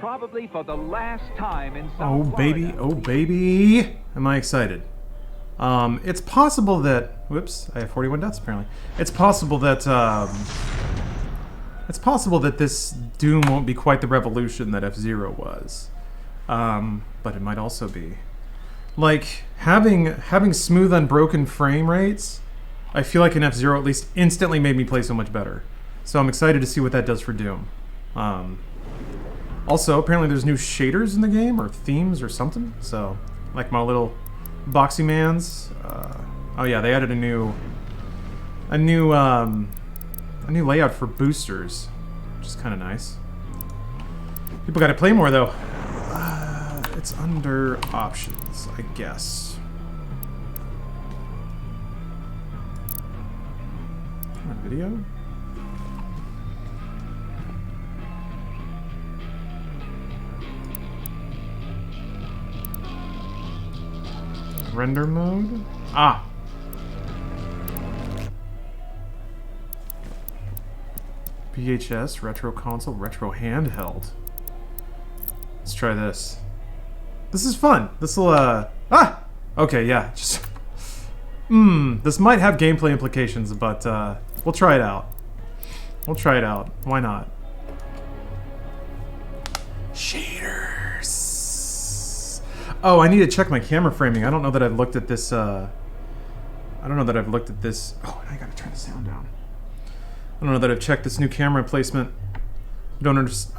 probably for the last time in South Oh baby, Florida. oh baby. Am I excited? It's possible that... Whoops, I have 41 deaths apparently. It's possible that, this Doom won't be quite the revolution that F-Zero was. But it might also be. Like, having smooth, unbroken frame rates, I feel like in F-Zero at least instantly made me play so much better. So I'm excited to see what that does for Doom. Also, apparently there's new shaders in the game, or themes or something. So, like my little boxy mans. Oh yeah, they added a new layout for boosters, which is kind of nice. People got to play more though. It's under options, I guess. Video. Render mode? Ah! VHS, retro console, retro handheld. Let's try this. This is fun. This'll, Ah! Okay, yeah, just... This might have gameplay implications, but, we'll try it out. We'll try it out. Why not? Shaders! Oh, I need to check my camera framing. I don't know that I've looked at this, I don't know that I've looked at this... Oh, and I gotta turn the sound down. I don't know that I've checked this new camera placement. I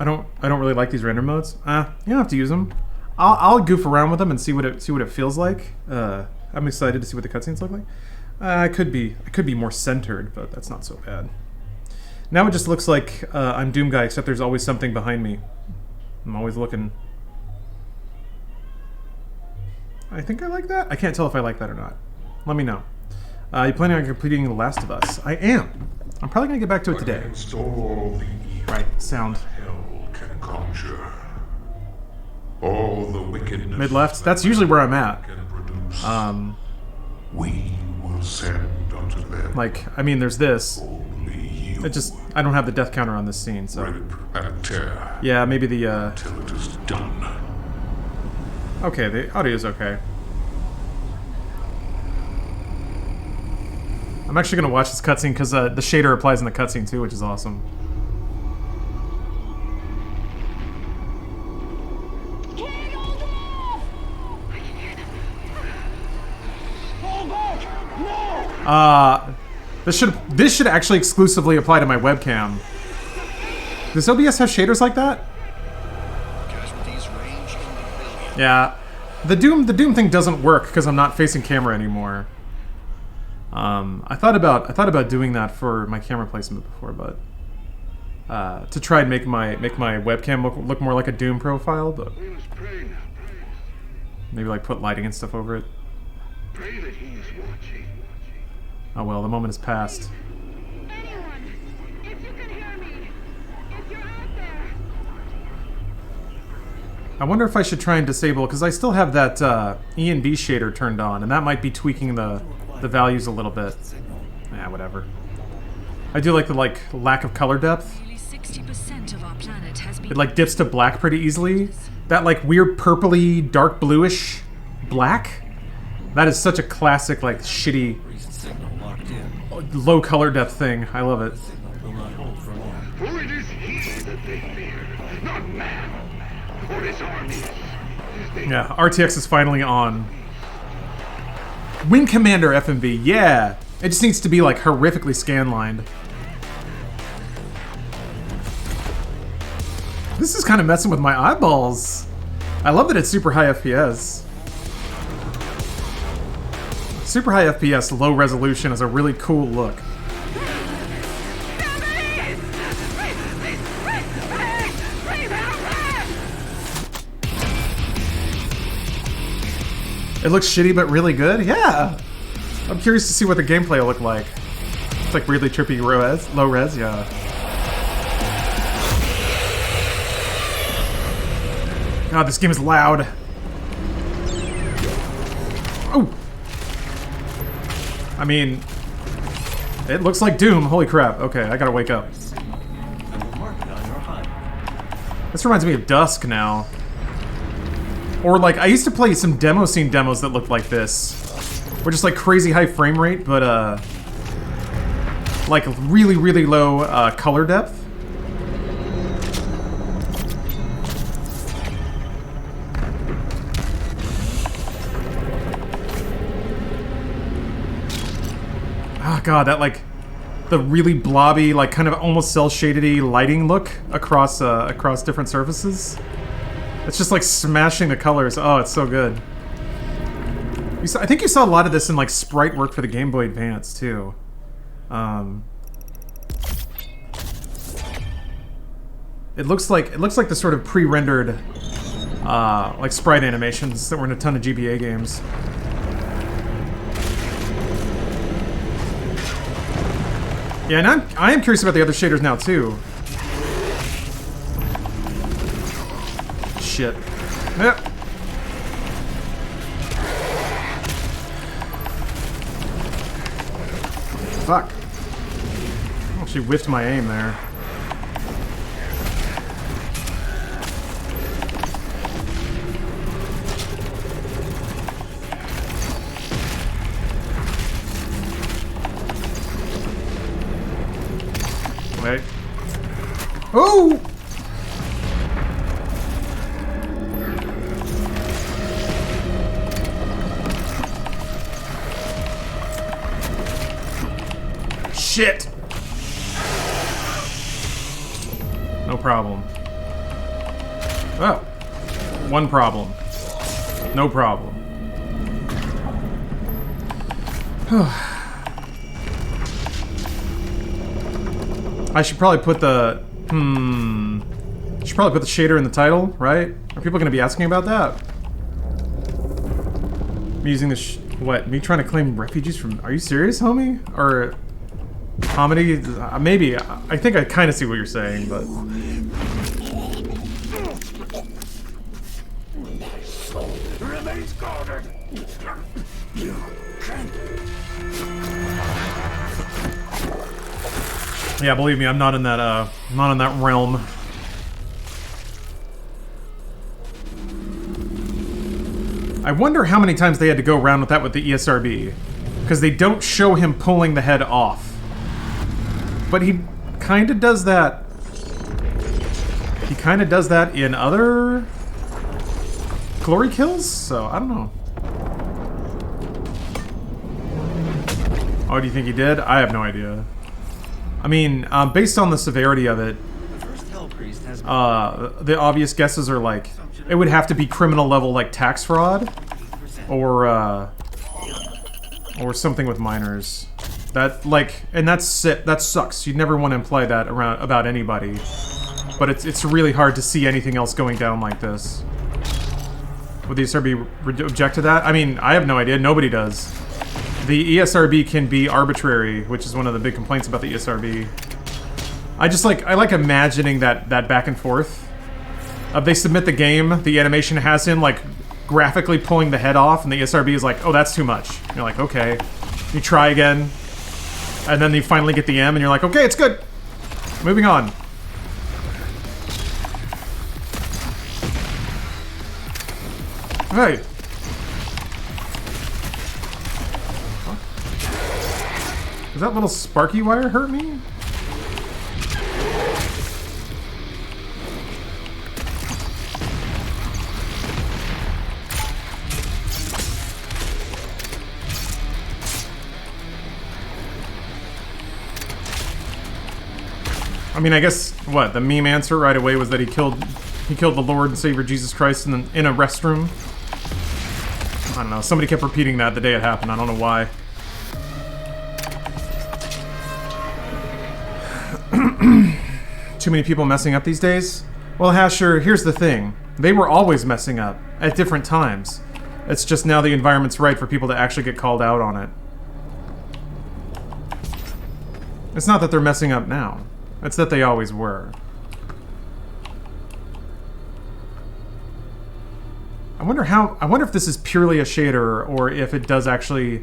don't really like these render modes. You don't have to use them. I'll goof around with them and see what it feels like. I'm excited to see what the cutscenes look like. I could be more centered, but that's not so bad. Now it just looks like I'm Doom Guy, except there's always something behind me. I'm always looking. I think I like that. I can't tell if I like that or not. Let me know. You planning on completing The Last of Us? I am. I'm probably gonna get back to it today. Right, sound. Hell can conjure. All the wickedness Mid left. That's usually where I'm at. can produce. We will send unto them. Like, I mean, there's this. Only you. I don't have the death counter on this scene, so. Rip and tear Yeah, maybe the, till it is done. Okay, the audio's okay. I'm actually gonna watch this cutscene because the shader applies in the cutscene too, which is awesome. This should actually exclusively apply to my webcam. Does OBS have shaders like that? Yeah, the Doom thing doesn't work because I'm not facing camera anymore. I thought about doing that for my camera placement before, but to try and make my webcam look more like a Doom profile, but maybe like put lighting and stuff over it. Oh well, the moment has passed. Anyone, if you can hear me, if you're out there. I wonder if I should try and disable, because I still have that E and B shader turned on, and that might be tweaking the values a little bit. Yeah, whatever. I do like the lack of color depth. Nearly 60% of our planet has been... It like dips to black pretty easily. That like weird purpley, dark bluish black. That is such a classic like shitty low color depth thing. I love it. For it is he that they fear, not man, or his armies. Yeah, RTX is finally on. Wing Commander FMV, yeah! It just needs to be like horrifically scanlined. This is kind of messing with my eyeballs. I love that it's super high FPS. Super high FPS, low resolution is a really cool look. It looks shitty but really good? Yeah! I'm curious to see what the gameplay will look like. It's like weirdly trippy low res, yeah. God, this game is loud. Oh! I mean, it looks like Doom. Holy crap. Okay, I gotta wake up. This reminds me of Dusk now. Or like, I used to play some demo scene demos that looked like this. Were just like crazy high frame rate, but like really, really low color depth. Oh god, that like the really blobby, like kind of almost cel-shaded-y lighting look across across different surfaces. It's just like smashing the colors. Oh, it's so good. I think you saw a lot of this in like sprite work for the Game Boy Advance too. It looks like the sort of pre-rendered like sprite animations that were in a ton of GBA games. Yeah, and I am curious about the other shaders now too. Shit. Yep. Fuck. Oh, she whiffed my aim there. Wait. Oh! Shit! No problem. Oh. One problem. No problem. I should probably put the... should probably put the shader in the title, right? Are people going to be asking about that? I'm using the what? Me trying to claim refugees from... Are you serious, homie? Or... comedy? Maybe. I think I kind of see what you're saying, but... Remains guarded. Yeah, believe me, I'm not in that, not in that realm. I wonder how many times they had to go around with that with the ESRB. Because they don't show him pulling the head off. But he kind of does that. He kind of does that in other glory kills? So, I don't know. Oh, do you think he did? I have no idea. I mean, based on the severity of it, the obvious guesses are like, it would have to be criminal level, like tax fraud, or something with minors. That like, and that's it. That sucks. You'd never want to imply that around about anybody, but it's really hard to see anything else going down like this. Would the ESRB object to that? I mean, I have no idea. Nobody does. The ESRB can be arbitrary, which is one of the big complaints about the ESRB. I like imagining that back and forth. They submit the game, the animation has him like graphically pulling the head off, and the ESRB is like, oh, that's too much. And you're like, okay. You try again, and then you finally get the M, and you're like, okay, it's good. Moving on. Hey. Does that little sparky wire hurt me? I mean, I guess what the meme answer right away was that he killed the Lord and Savior Jesus Christ in a restroom. I don't know. Somebody kept repeating that the day it happened. I don't know why. Too many people messing up these days? Well, Hasher, here's the thing. They were always messing up at different times. It's just now the environment's right for people to actually get called out on it. It's not that they're messing up now. It's that they always were. I wonder if this is purely a shader or if it does actually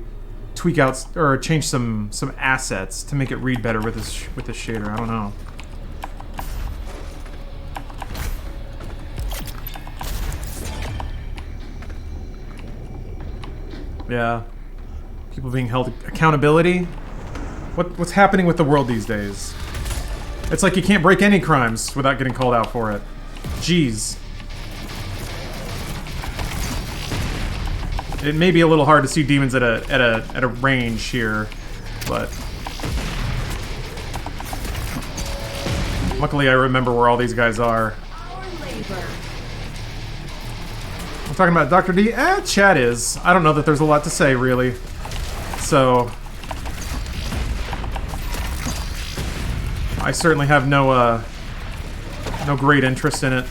tweak out or change some assets to make it read better with this shader. I don't know. Yeah. People being held accountability. What's happening with the world these days? It's like you can't break any crimes without getting called out for it. Jeez. It may be a little hard to see demons at a range here, but luckily I remember where all these guys are. I'm talking about Dr. D. Chat is. I don't know that there's a lot to say, really. So I certainly have no great interest in it.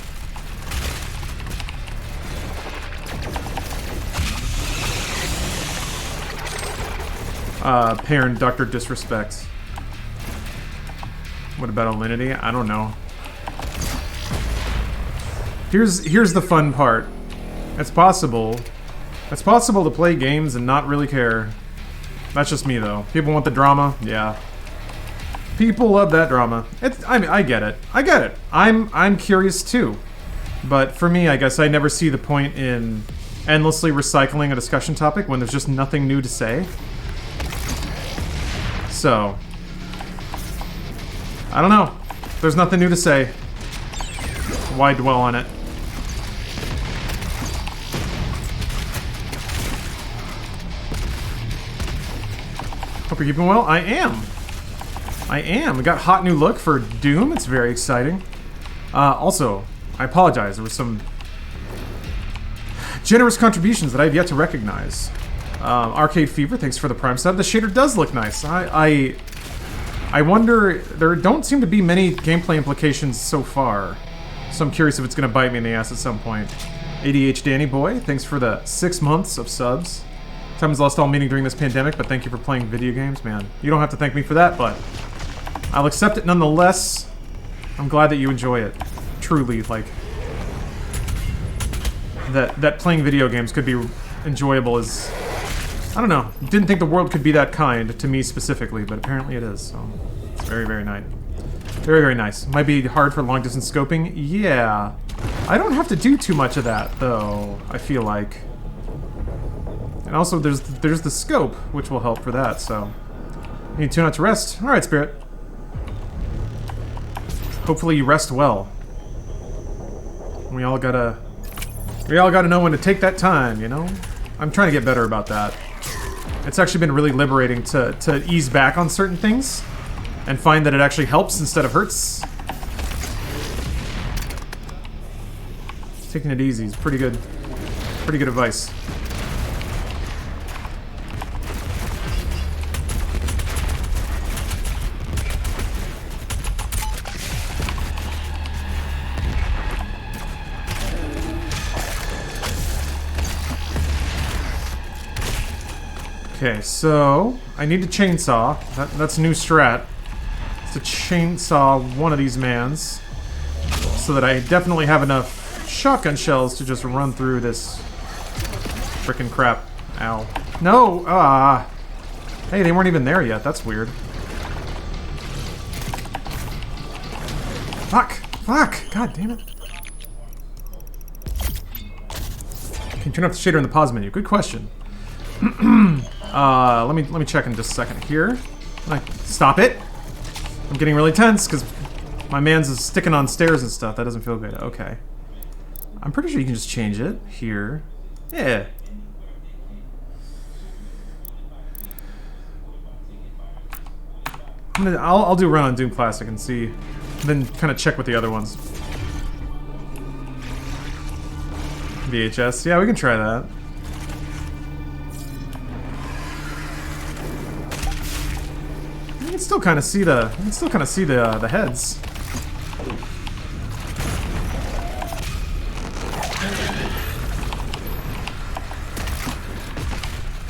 Parent Dr. Disrespect. What about Alinity? I don't know. Here's the fun part. It's possible to play games and not really care. That's just me, though. People want the drama. Yeah. People love that drama. I mean, I get it. I get it. I'm curious too. But for me, I guess I never see the point in endlessly recycling a discussion topic when there's just nothing new to say. So, I don't know. There's nothing new to say. Why dwell on it? Hope you're keeping well. I am. We got a hot new look for Doom. It's very exciting. Also, I apologize. There were some generous contributions that I have yet to recognize. Arcade Fever, thanks for the Prime sub. The shader does look nice. I wonder, there don't seem to be many gameplay implications so far. So I'm curious if it's going to bite me in the ass at some point. ADH Danny Boy, thanks for the 6 months of subs. Time has lost all meaning during this pandemic, but thank you for playing video games, man. You don't have to thank me for that, but I'll accept it nonetheless. I'm glad that you enjoy it. Truly, like, that playing video games could be enjoyable as, I don't know, didn't think the world could be that kind to me specifically, but apparently it is, so it's very, very nice. Very, very nice. Might be hard for long-distance scoping. Yeah. I don't have to do too much of that, though, I feel like. And also, there's the scope, which will help for that, so. You need 2 nights to rest? Alright, Spirit. Hopefully you rest well. We all gotta know when to take that time, you know? I'm trying to get better about that. It's actually been really liberating to ease back on certain things and find that it actually helps instead of hurts. Taking it easy is pretty good advice. Okay, so I need to chainsaw. That's a new strat. It's to chainsaw one of these mans so that I definitely have enough shotgun shells to just run through this frickin' crap. Ow. No! Hey, they weren't even there yet. That's weird. Fuck! Fuck! God damn it. Can you turn off the shader in the pause menu? Good question. Let me check in just a second here. Stop it! I'm getting really tense because my man's is sticking on stairs and stuff. That doesn't feel good. Okay. I'm pretty sure you can just change it here. Yeah. I'll do a run on Doom Classic and see, then kind of check with the other ones. VHS. Yeah, we can try that. You can still kind of see the heads.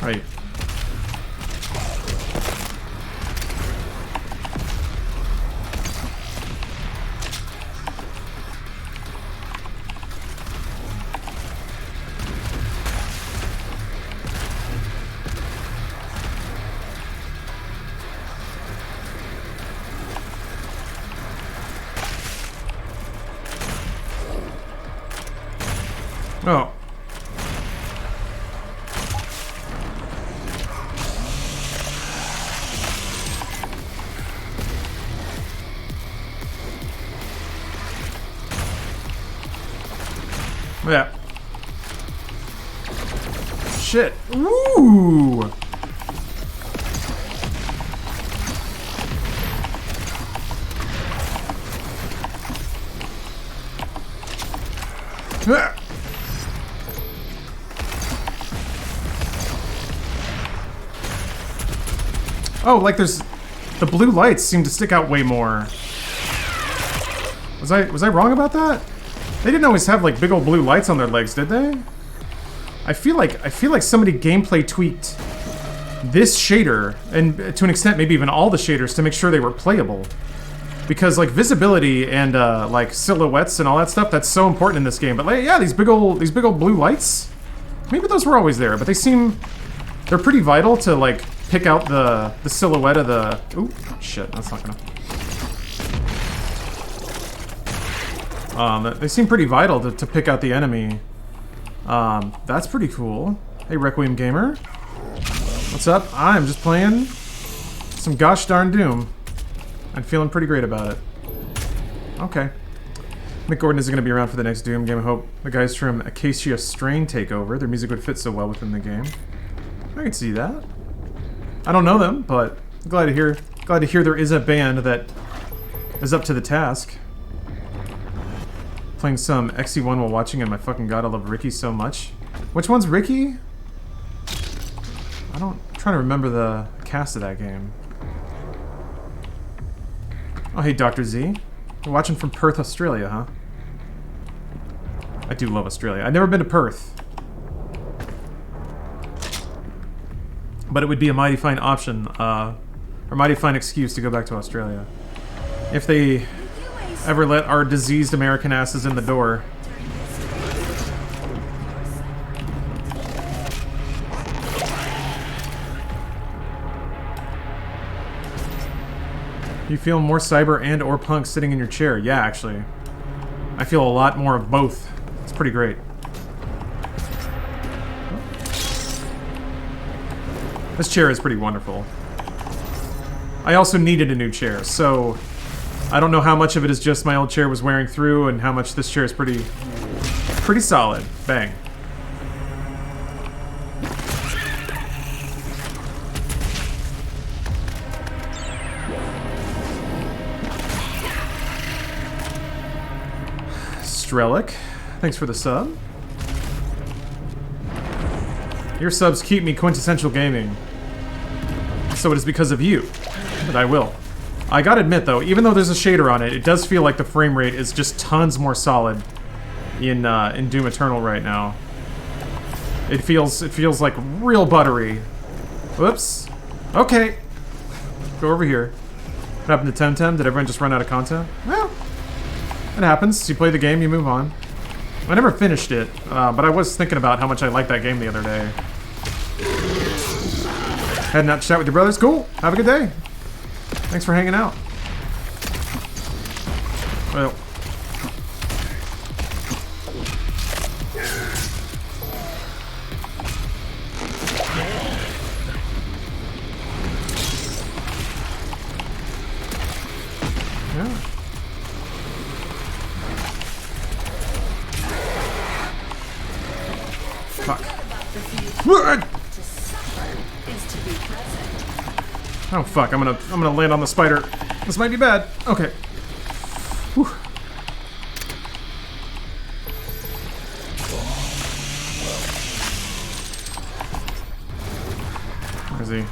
Right. Oh. Yeah. Shit. Ooh. Ah. Oh, like there's the blue lights seem to stick out way more. Was I wrong about that? They didn't always have like big old blue lights on their legs, did they? I feel like somebody gameplay tweaked this shader, and to an extent maybe even all the shaders, to make sure they were playable. Because like visibility and like silhouettes and all that stuff, that's so important in this game. But like, yeah, these big old blue lights, maybe those were always there, but they're pretty vital to like pick out the silhouette of the. Ooh, shit, that's not gonna. They seem pretty vital to pick out the enemy. That's pretty cool. Hey, Requiem Gamer. What's up? I'm just playing some gosh darn Doom. I'm feeling pretty great about it. Okay. Mick Gordon isn't going to be around for the next Doom game. I hope the guys from Acacia Strain take over. Their music would fit so well within the game. I can see that. I don't know them, but I'm glad to hear there is a band that is up to the task. Playing some XE1 while watching, and my fucking god, I love Ricky so much. Which one's Ricky? I'm trying to remember the cast of that game. Oh, hey, Dr. Z. You're watching from Perth, Australia, huh? I do love Australia. I've never been to Perth. But it would be a mighty fine option, or mighty fine excuse to go back to Australia. If they ever let our diseased American asses in the door. You feel more cyber and or punk sitting in your chair. Yeah, actually. I feel a lot more of both. It's pretty great. This chair is pretty wonderful. I also needed a new chair, so I don't know how much of it is just my old chair was wearing through and how much this chair is pretty solid. Bang. Strelic, thanks for the sub. Your subs keep me quintessential gaming. So it is because of you that I will. I gotta admit though, even though there's a shader on it, it does feel like the frame rate is just tons more solid in Doom Eternal right now. It feels like real buttery. Whoops. Okay. Go over here. What happened to Temtem? Did everyone just run out of content? Well, it happens. You play the game, you move on. I never finished it, but I was thinking about how much I liked that game the other day. Heading out to chat with your brothers. Cool. Have a good day. Thanks for hanging out. Well. Yeah. Fuck. Oh fuck, I'm gonna land on the spider. This might be bad. Okay. Whew. Where is he?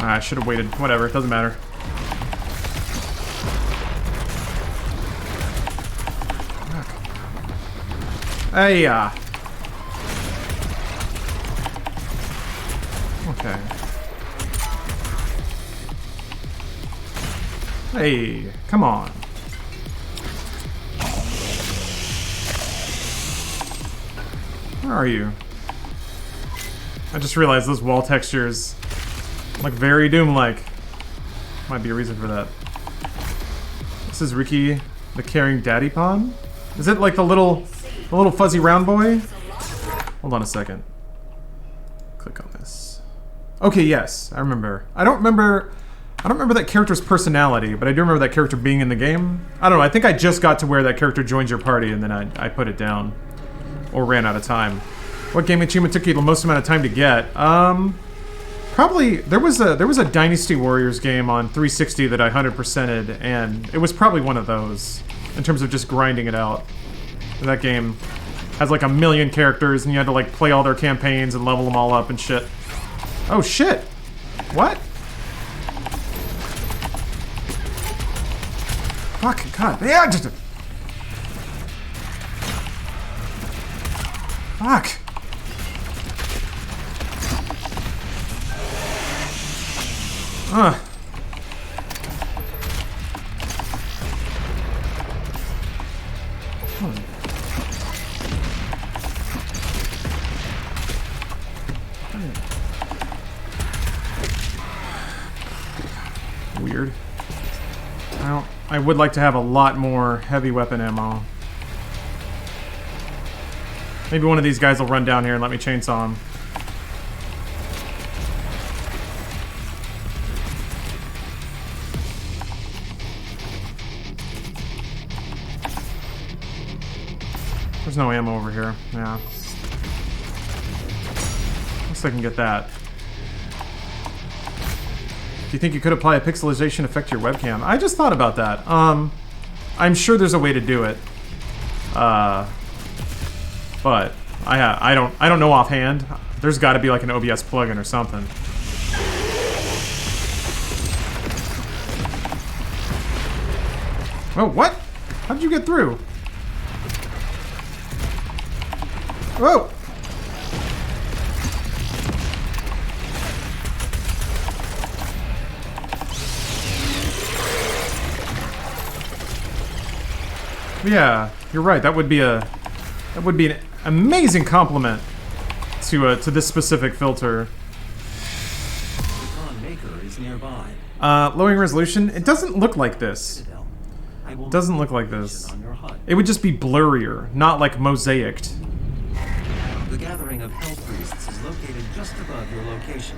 I should have waited. Whatever, it doesn't matter. Hey, okay. Hey, come on. Where are you? I just realized those wall textures look very Doom-like. Might be a reason for that. This is Ricky, the caring daddy pawn? Is it like the little fuzzy round boy? Hold on a second. Click on this. Okay, yes, I remember. I don't remember I don't remember that character's personality, but I do remember that character being in the game. I don't know, I think I just got to where that character joins your party and then I put it down. Or ran out of time. What game achievement took you the most amount of time to get? Probably, there was a Dynasty Warriors game on 360 that I 100%ed, and it was probably one of those, in terms of just grinding it out. And that game has like 1 million characters, and you had to like play all their campaigns and level them all up and shit. Oh shit! What? Fuck, God, yeah, just... Fuck! Ugh. Weird. I would like to have a lot more heavy weapon ammo. Maybe one of these guys will run down here and let me chainsaw him. There's no ammo over here. Yeah. Looks like I can get that. Do you think you could apply a pixelization effect to your webcam? I just thought about that. I'm sure there's a way to do it. But I don't know offhand. There's got to be like an OBS plugin or something. Oh, what? How did you get through? Whoa! Yeah, you're right. That would be an amazing compliment to this specific filter. The maker is nearby. Lowering resolution. It doesn't look like this. It doesn't look like this. It would just be blurrier, not like mosaiced. The gathering of health priests is located just above your location.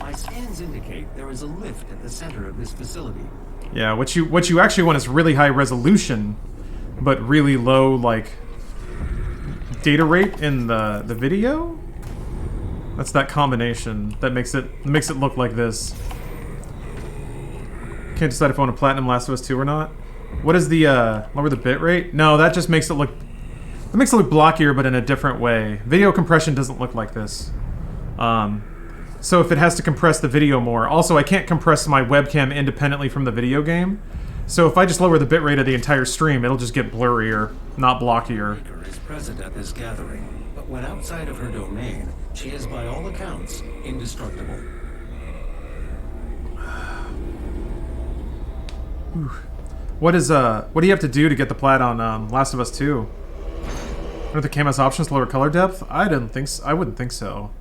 My scans indicate there is a lift at the center of this facility. Yeah, what you actually want is really high resolution, but really low like data rate in the video. That's that combination that makes it look like this. Can't decide if I want a platinum Last of Us 2 or not. What is the lower the bit rate? No, that just makes it look blockier, but in a different way. Video compression doesn't look like this. So if it has to compress the video more, also I can't compress my webcam independently from the video game. So if I just lower the bitrate of the entire stream, it'll just get blurrier, not blockier. Maker is present at this gathering, but when outside of her domain, she is by all accounts indestructible. What do you have to do to get the plat on Last of Us 2? Are the camera's options to lower color depth? I wouldn't think so.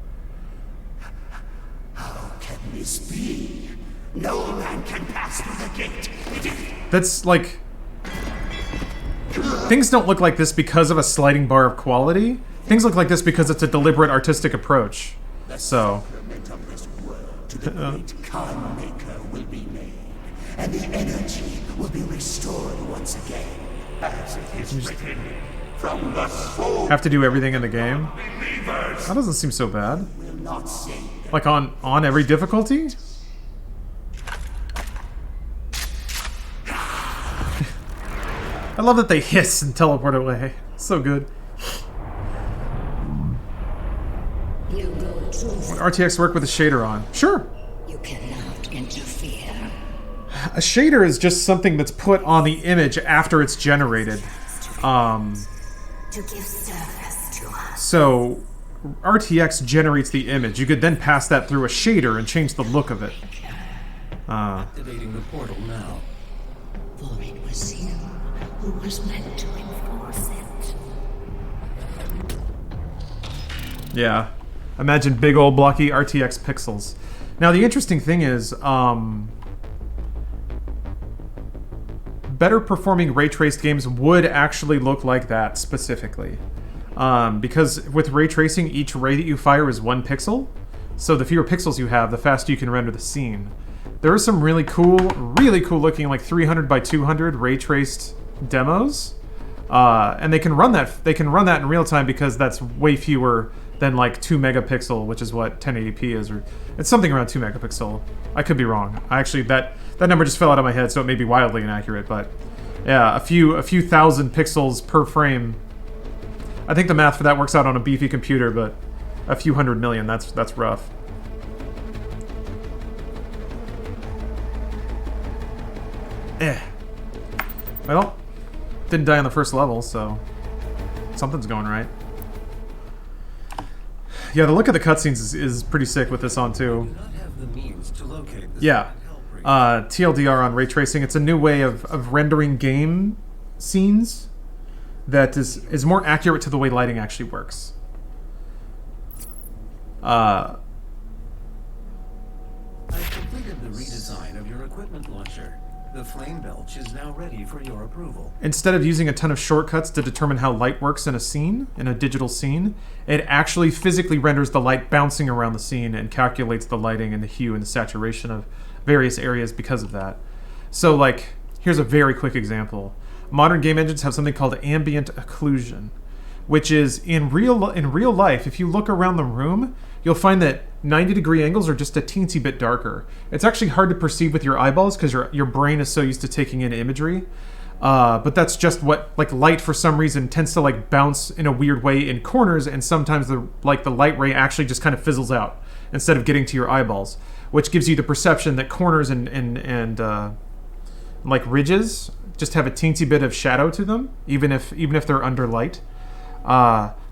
How can this be? No man can pass through the gate. That's like... Things don't look like this because of a sliding bar of quality. Things look like this because it's a deliberate artistic approach. So... Of this world to the great Khan Maker will be made, and the energy will be restored once again, as it is written, from the soul. Have to do everything in the game? Believers That doesn't seem so bad. will not save. Like on every difficulty? I love that they hiss and teleport away. So good. You go too Would RTX work with a shader on? Sure. You cannot interfere. A shader is just something that's put on the image after it's generated. To give service to us. So RTX generates the image. You could then pass that through a shader and change the look of it. Activating the portal now. For it was you who was meant to enforce it. Yeah. Imagine big old blocky RTX pixels. Now the interesting thing is, better performing ray traced games would actually look like that specifically. Because with ray tracing, each ray that you fire is 1 pixel. So the fewer pixels you have, the faster you can render the scene. There are some really cool looking like 300 by 200 ray traced demos, and they can run that. They can run that in real time because that's way fewer than like 2 megapixel, which is what 1080p is, or it's something around 2 megapixel. I could be wrong. I actually that number just fell out of my head, so it may be wildly inaccurate. But yeah, a few thousand pixels per frame. I think the math for that works out on a beefy computer, but a few 100 million. That's rough. Well, didn't die on the first level, so something's going right. Yeah, the look of the cutscenes is pretty sick with this on too. Yeah, TLDR on ray tracing. It's a new way of rendering game scenes that is more accurate to the way lighting actually works. I've completed the redesign of your equipment launcher. The flame belch is now ready for your approval. Instead of using a ton of shortcuts to determine how light works in a scene, in a digital scene, it actually physically renders the light bouncing around the scene and calculates the lighting and the hue and the saturation of various areas because of that. So, like, here's a very quick example. Modern game engines have something called ambient occlusion, which is in real life, if you look around the room, you'll find that 90-degree angles are just a teensy bit darker. It's actually hard to perceive with your eyeballs because your brain is so used to taking in imagery. But that's just what, like, light for some reason tends to like bounce in a weird way in corners, and sometimes the light ray actually just kind of fizzles out instead of getting to your eyeballs, which gives you the perception that corners and like ridges just have a teensy bit of shadow to them, even if they're under light.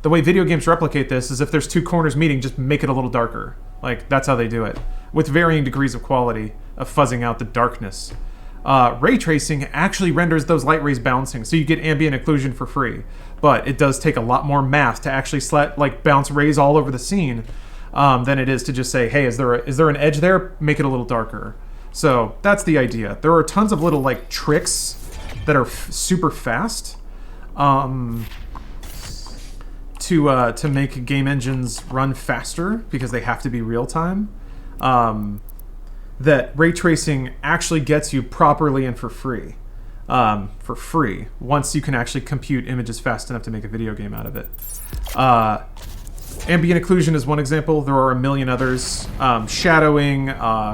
The way video games replicate this is if there's two corners meeting, just make it a little darker. Like, that's how they do it, with varying degrees of quality of fuzzing out the darkness. Ray tracing actually renders those light rays bouncing, so you get ambient occlusion for free. But it does take a lot more math to actually bounce rays all over the scene than it is to just say, hey, is there an edge there? Make it a little darker. So that's the idea. There are tons of little like tricks that are super fast. To make game engines run faster because they have to be real time, that ray tracing actually gets you properly and for free. Once you can actually compute images fast enough to make a video game out of it. Ambient occlusion is one example. There are a million others. Shadowing,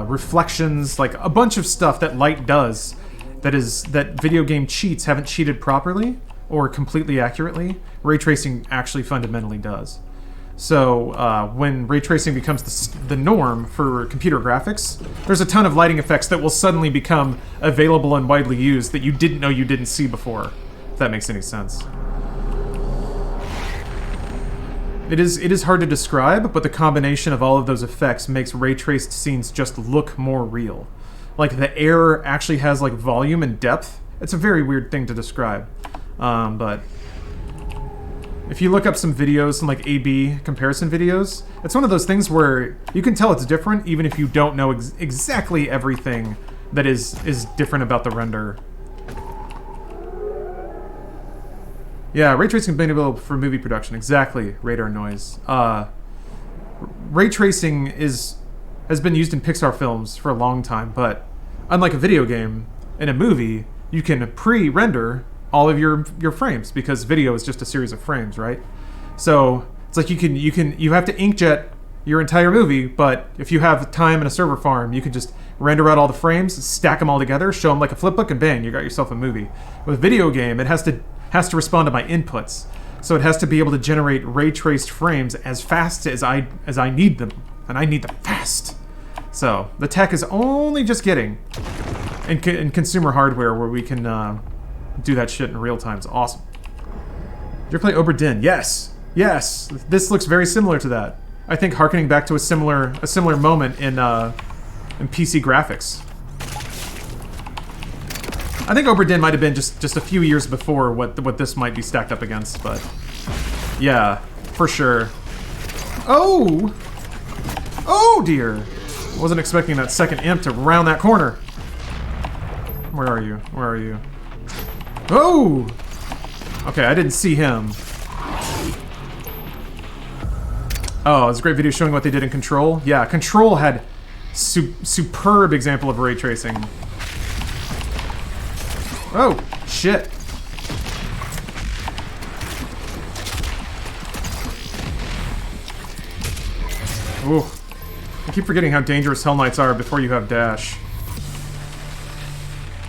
reflections, like a bunch of stuff that light does that video game cheats haven't cheated properly or completely accurately. Ray tracing actually fundamentally does. So when ray tracing becomes the norm for computer graphics, there's a ton of lighting effects that will suddenly become available and widely used that you didn't know you didn't see before, if that makes any sense. It is hard to describe, but the combination of all of those effects makes ray traced scenes just look more real. Like, the air actually has like volume and depth. It's a very weird thing to describe. But if you look up some videos, some like A/B comparison videos, it's one of those things where you can tell it's different even if you don't know exactly everything that is different about the render. Yeah, ray tracing being available for movie production. Exactly, radar noise. Ray tracing has been used in Pixar films for a long time, but unlike a video game, in a movie, you can pre-render all of your frames because video is just a series of frames, right? So it's like you have to inkjet your entire movie, but if you have time in a server farm, you can just render out all the frames, stack them all together, show them like a flipbook, and bang, you got yourself a movie. With a video game, it has to respond to my inputs, so it has to be able to generate ray traced frames as fast as I need them, and I need them fast. So the tech is only just getting in consumer hardware where we can do that shit in real time. It's awesome. Did you ever play Obra Dinn? Yes. This looks very similar to that. I think harkening back to a similar moment in PC graphics. I think Obra Dinn might have been just a few years before what this might be stacked up against, but yeah, for sure. Oh dear! Wasn't expecting that second imp to round that corner. Where are you? Oh! Okay, I didn't see him. Oh, it's a great video showing what they did in Control. Yeah, Control had superb example of ray tracing. Oh, shit. Ooh. I keep forgetting how dangerous Hell Knights are before you have dash.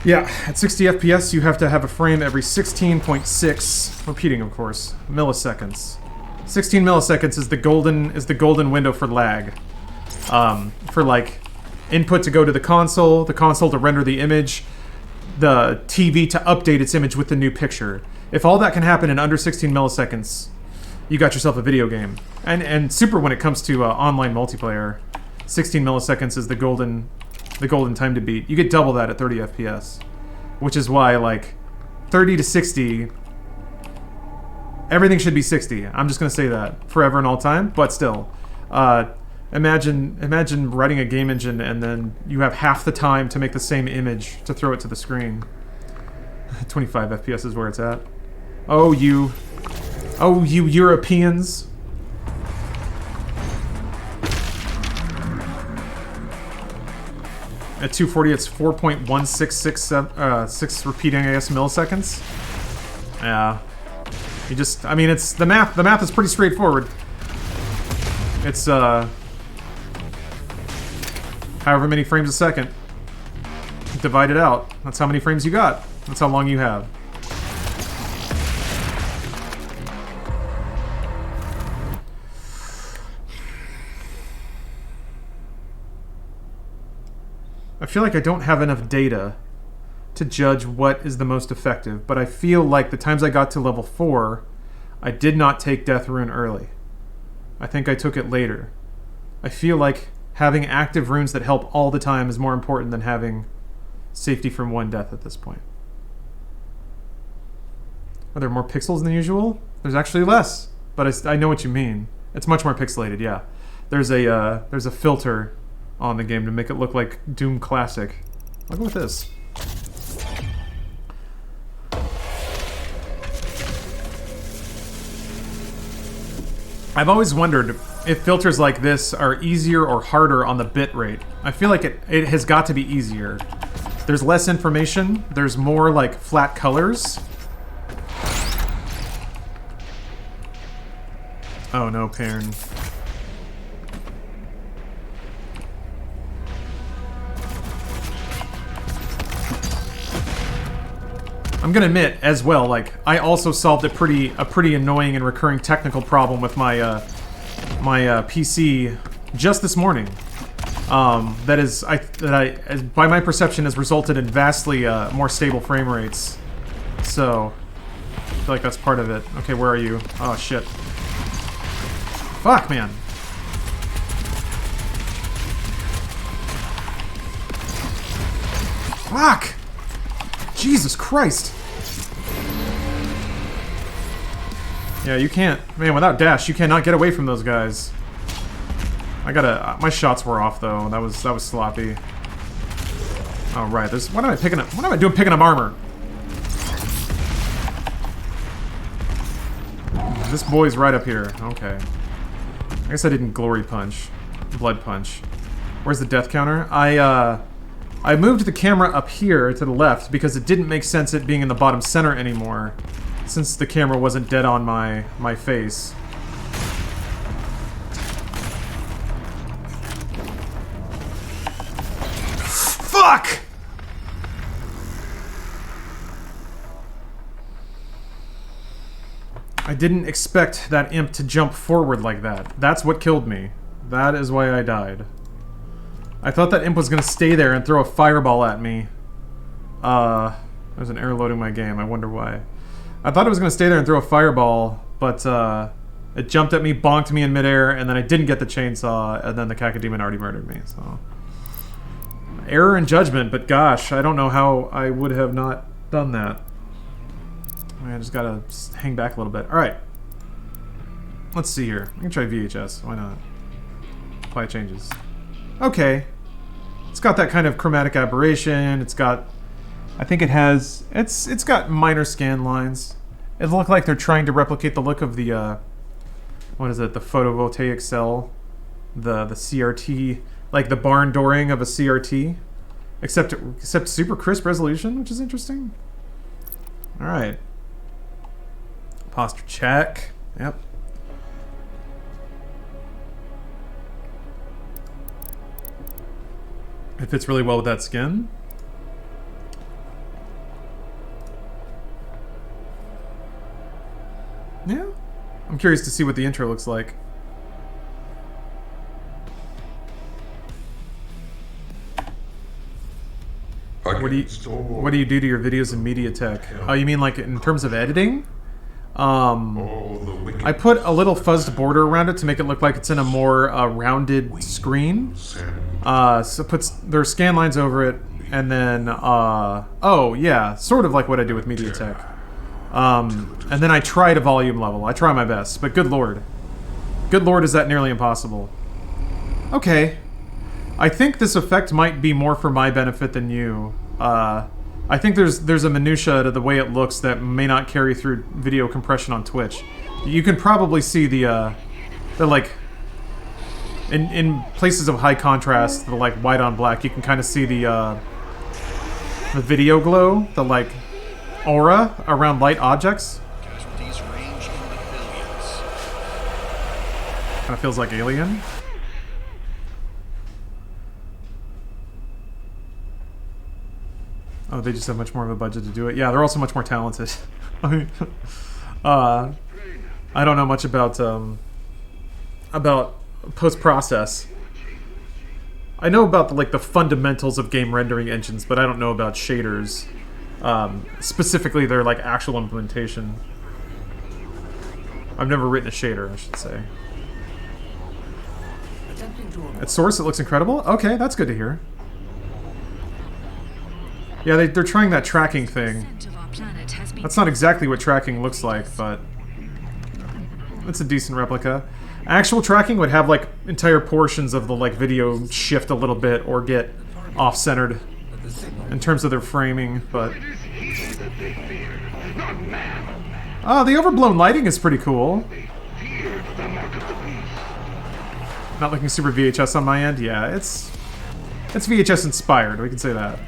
Yeah, at 60 FPS, you have to have a frame every 16.6, repeating of course, milliseconds. 16 milliseconds is the golden window for lag. For like input to go to the console to render the image, the TV to update its image with the new picture. If all that can happen in under 16 milliseconds, you got yourself a video game. And super when it comes to online multiplayer, 16 milliseconds is the golden time to beat. You get double that at 30 FPS, which is why like 30 to 60, everything should be 60. I'm just gonna say that forever and all time. But still, imagine writing a game engine and then you have half the time to make the same image to throw it to the screen. 25 FPS is where it's at. Oh you Europeans. At 240, it's 4.1666 repeating, I guess, milliseconds. Yeah. You just, I mean, it's the math. The math is pretty straightforward. It's however many frames a second. Divide it out. That's how many frames you got. That's how long you have. I feel like I don't have enough data to judge what is the most effective, but I feel like the times I got to level 4, I did not take Death Rune early. I think I took it later. I feel like having active runes that help all the time is more important than having safety from one death at this point. Are there more pixels than usual? There's actually less, but I know what you mean. It's much more pixelated, yeah. There's a filter on the game to make it look like Doom Classic. I'll go with this. I've always wondered if filters like this are easier or harder on the bit rate. I feel like it has got to be easier. There's less information, there's more like flat colors. Oh no, Perrin. I'm gonna admit, as well, like, I also solved a pretty annoying and recurring technical problem with my PC just this morning. That by my perception, has resulted in vastly more stable frame rates. So, I feel like that's part of it. Okay, where are you? Oh shit! Fuck, man. Fuck! Jesus Christ! Yeah, you can't... Man, without dash, you cannot get away from those guys. I gotta... my shots were off, though. That was sloppy. Oh, right. There's... What am I picking up? What am I doing picking up armor? This boy's right up here. Okay. I guess I didn't glory punch. Blood punch. Where's the death counter? I moved the camera up here to the left because it didn't make sense it being in the bottom center anymore, since the camera wasn't dead on my face. Fuck! I didn't expect that imp to jump forward like that. That's what killed me. That is why I died. I thought that imp was gonna stay there and throw a fireball at me. There's an error loading my game. I wonder why. I thought it was gonna stay there and throw a fireball, but it jumped at me, bonked me in midair, and then I didn't get the chainsaw, and then the Cacodemon already murdered me. So error in judgment, but gosh, I don't know how I would have not done that. I just gotta hang back a little bit. All right. Let's see here. I can try VHS. Why not? Apply changes. Okay. It's got that kind of chromatic aberration. It's got... I think it has... It's got minor scan lines. It looks like they're trying to replicate the look of the... what is it? The photovoltaic cell. The CRT like the barn dooring of a CRT, except super crisp resolution, which is interesting. All right. Posture check. Yep. It fits really well with that skin. Yeah. I'm curious to see what the intro looks like. What do you do to your videos in MediaTek? Oh, you mean like in terms of editing? I put a little fuzzed border around it to make it look like it's in a more rounded screen. So it puts their scan lines over it, and then oh yeah, sort of like what I do with MediaTek. And then I try to volume level. I try my best, but good lord, is that nearly impossible? Okay. I think this effect might be more for my benefit than you. I think there's a minutia to the way it looks that may not carry through video compression on Twitch. You can probably see the like in places of high contrast, the like white on black. You can kind of see the video glow, the like aura around light objects. Kind of feels like Alien. Oh, they just have much more of a budget to do it. Yeah, they're also much more talented. I don't know much about post-process. I know about the fundamentals of game rendering engines, but I don't know about shaders. Specifically, their like actual implementation. I've never written a shader, I should say. At source, it looks incredible. Okay, that's good to hear. Yeah, they're trying that tracking thing. That's not exactly what tracking looks like, but it's a decent replica. Actual tracking would have like entire portions of the like video shift a little bit or get off-centered in terms of their framing, but oh, the overblown lighting is pretty cool. Not looking super VHS on my end. Yeah, it's VHS inspired. We can say that.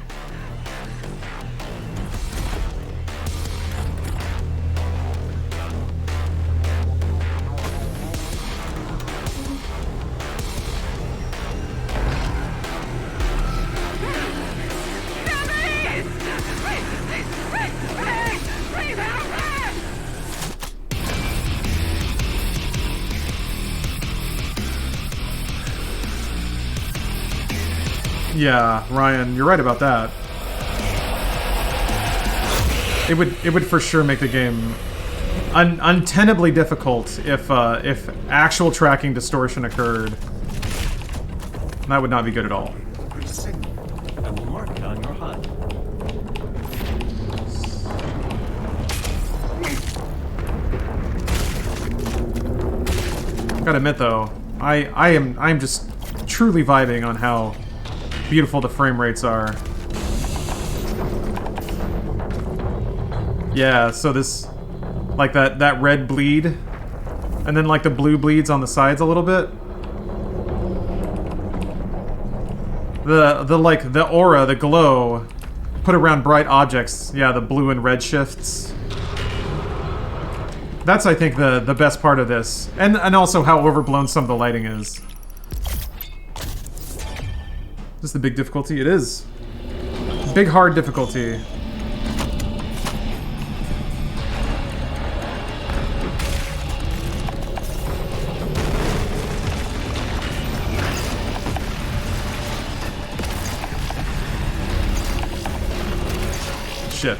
Yeah, Ryan, you're right about that. It would for sure make the game untenably difficult if actual tracking distortion occurred. That would not be good at all. I will mark it on your HUD. Gotta admit though, I'm just truly vibing on how beautiful the frame rates are. Yeah, so this, like that red bleed, and then like the blue bleeds on the sides a little bit. The aura, the glow, put around bright objects. Yeah, the blue and red shifts. That's, I think, the best part of this, and also how overblown some of the lighting is. Is this the big difficulty? It is. Big hard difficulty. Shit.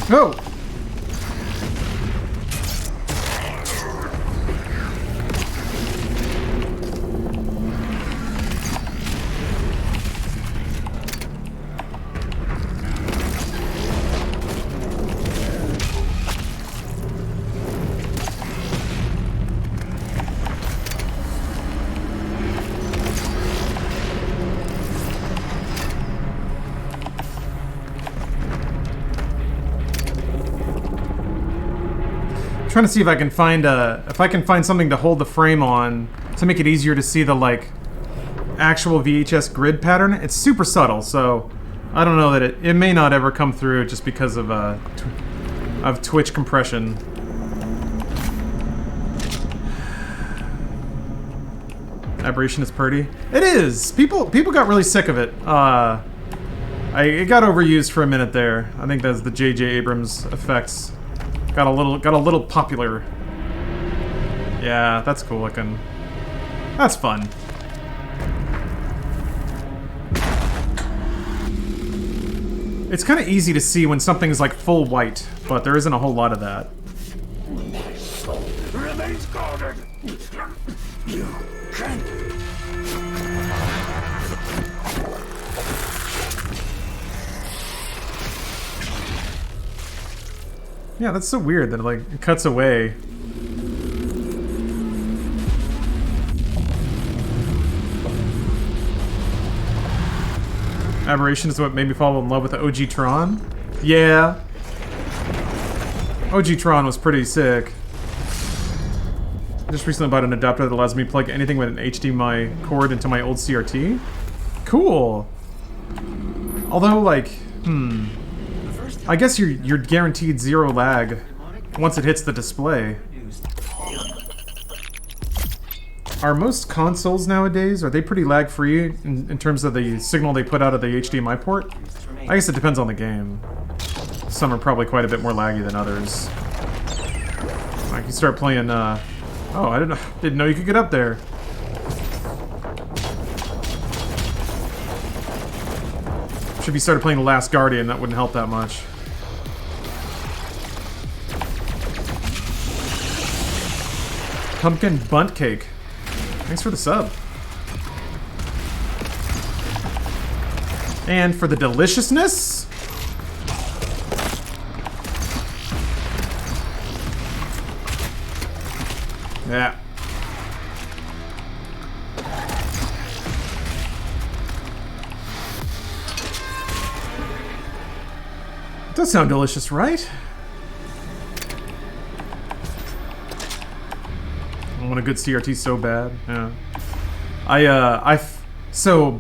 Oh! trying to see if I can find something to hold the frame on to make it easier to see the like actual VHS grid pattern. It's super subtle, so I don't know that it may not ever come through just because of Twitch compression. Aberration is pretty. It is. People got really sick of it. It got overused for a minute there. I think that's the J.J. Abrams effects. Got a little popular. Yeah, that's cool looking. That's fun. It's kind of easy to see when something's like full white, but there isn't a whole lot of that. My soul remains guarded. You can't. Yeah, that's so weird that like it cuts away. Aberration is what made me fall in love with the OG Tron. Yeah. OG Tron was pretty sick. I just recently bought an adapter that allows me to plug anything with an HDMI cord into my old CRT. Cool. Although, like, I guess you're guaranteed zero lag once it hits the display. Are most consoles nowadays, are they pretty lag-free in terms of the signal they put out of the HDMI port? I guess it depends on the game. Some are probably quite a bit more laggy than others. Like, you start playing, oh, I didn't know you could get up there. If you started playing The Last Guardian, that wouldn't help that much. Pumpkin Bunt Cake. Thanks for the sub. And for the deliciousness? Yeah. It does sound delicious, right? I want a good CRT so bad. Yeah.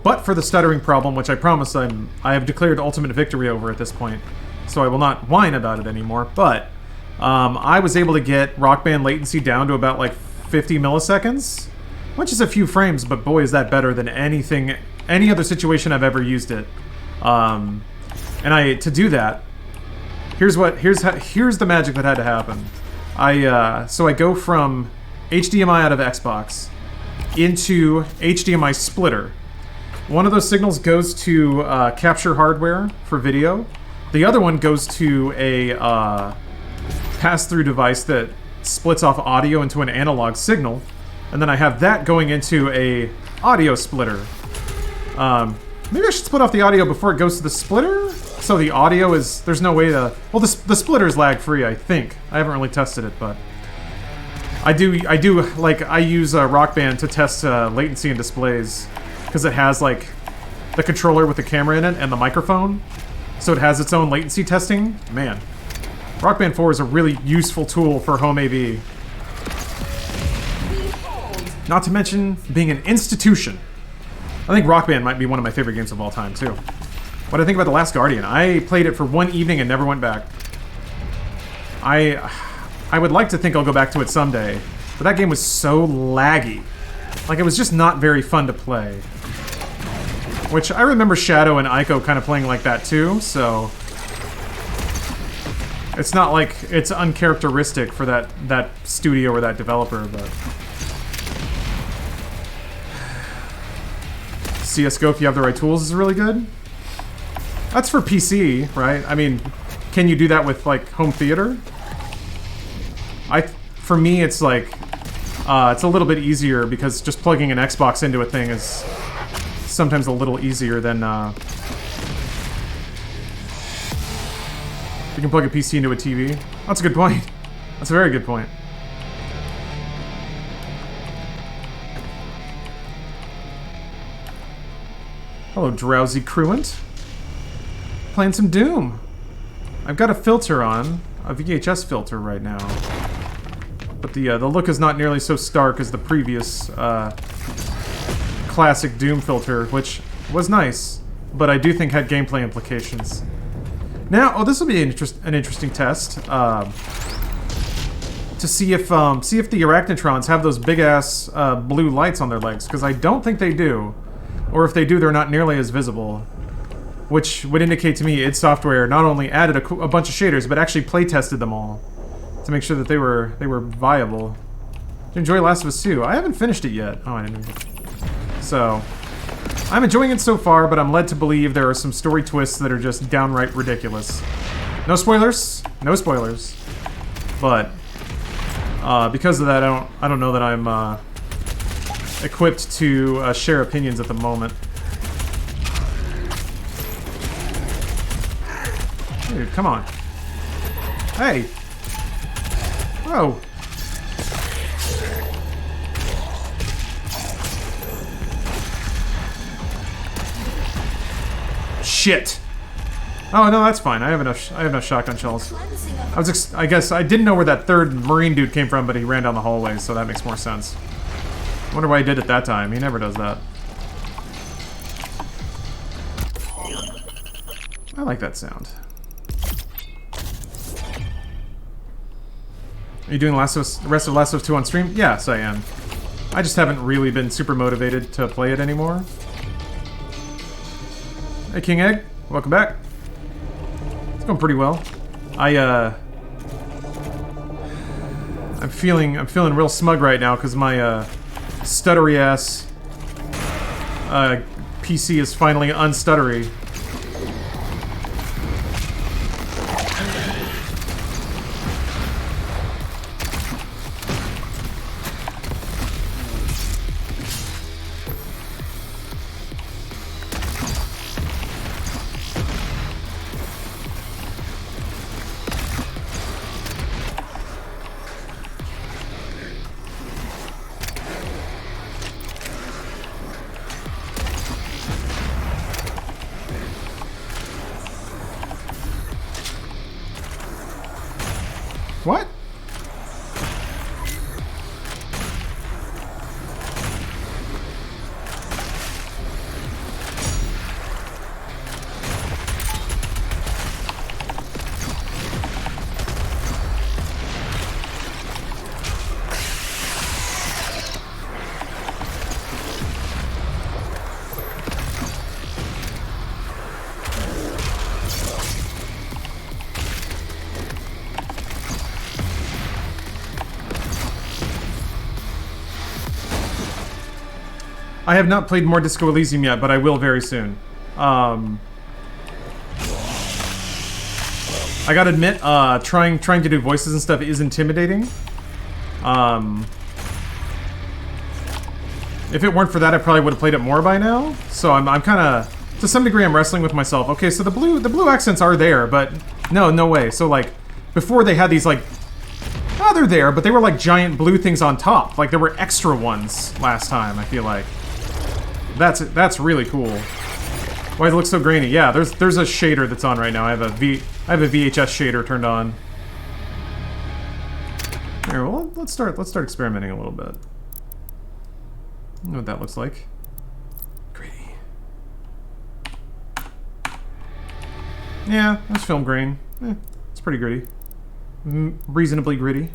But for the stuttering problem, which I promise I have declared ultimate victory over at this point, so I will not whine about it anymore. But I was able to get Rock Band latency down to about like 50 milliseconds, which is a few frames, but boy, is that better than any other situation I've ever used it. And to do that, here's the magic that had to happen. So I go from HDMI out of Xbox into HDMI splitter. One of those signals goes to capture hardware for video. The other one goes to a pass-through device that splits off audio into an analog signal, and then I have that going into a audio splitter. Maybe I should split off the audio before it goes to the splitter, so the audio is, there's no way to, well, the splitter is lag-free, I think. I haven't really tested it, but I use Rock Band to test latency in displays, because it has like the controller with the camera in it and the microphone, so it has its own latency testing. Man, Rock Band 4 is a really useful tool for home AV. Not to mention being an institution. I think Rock Band might be one of my favorite games of all time too. What do I think about The Last Guardian? I played it for one evening and never went back. I would like to think I'll go back to it someday, but that game was so laggy. Like, it was just not very fun to play. Which, I remember Shadow and Ico kind of playing like that too, so it's not like it's uncharacteristic for that studio or that developer, but CSGO, if you have the right tools, is really good. That's for PC, right? I mean, can you do that with, like, home theater? For me, it's like, it's a little bit easier because just plugging an Xbox into a thing is sometimes a little easier than, you can plug a PC into a TV. That's a good point. That's a very good point. Hello, drowsy Cruent. Playing some Doom. I've got a filter on, a VHS filter right now. But the look is not nearly so stark as the previous classic Doom filter, which was nice, but I do think had gameplay implications. Now, oh, this will be an interesting test to see if the Arachnotrons have those big ass blue lights on their legs, because I don't think they do, or if they do, they're not nearly as visible, which would indicate to me id Software not only added a bunch of shaders, but actually play tested them all to make sure that they were viable. Enjoy Last of Us 2. I haven't finished it yet. Oh, I didn't. So, I'm enjoying it so far, but I'm led to believe there are some story twists that are just downright ridiculous. No spoilers. No spoilers. But because of that, I don't know that I'm equipped to share opinions at the moment. Dude, come on. Hey. Whoa. Shit. Oh no, that's fine. I have enough shotgun shells. I guess I didn't know where that third Marine dude came from, but he ran down the hallway, so that makes more sense. I wonder why he did it that time. He never does that. I like that sound. Are you doing the rest of Last of Us 2 on stream? Yes, I am. I just haven't really been super motivated to play it anymore. Hey, King Egg. Welcome back. It's going pretty well. I'm feeling real smug right now because my stuttery ass PC is finally unstuttery. What? I have not played more Disco Elysium yet, but I will very soon. I gotta admit, trying to do voices and stuff is intimidating. If it weren't for that, I probably would have played it more by now. So I'm kind of, to some degree, I'm wrestling with myself. Okay, so the blue accents are there, but no way. So like, before they had these like, oh, they're there, but they were like giant blue things on top. Like there were extra ones last time. I feel like. That's really cool. Why does it look so grainy? Yeah, there's a shader that's on right now. I have a VHS shader turned on. Here, well, let's start experimenting a little bit. I know what that looks like. Gritty. Yeah, that's film grain. It's pretty gritty. Reasonably gritty.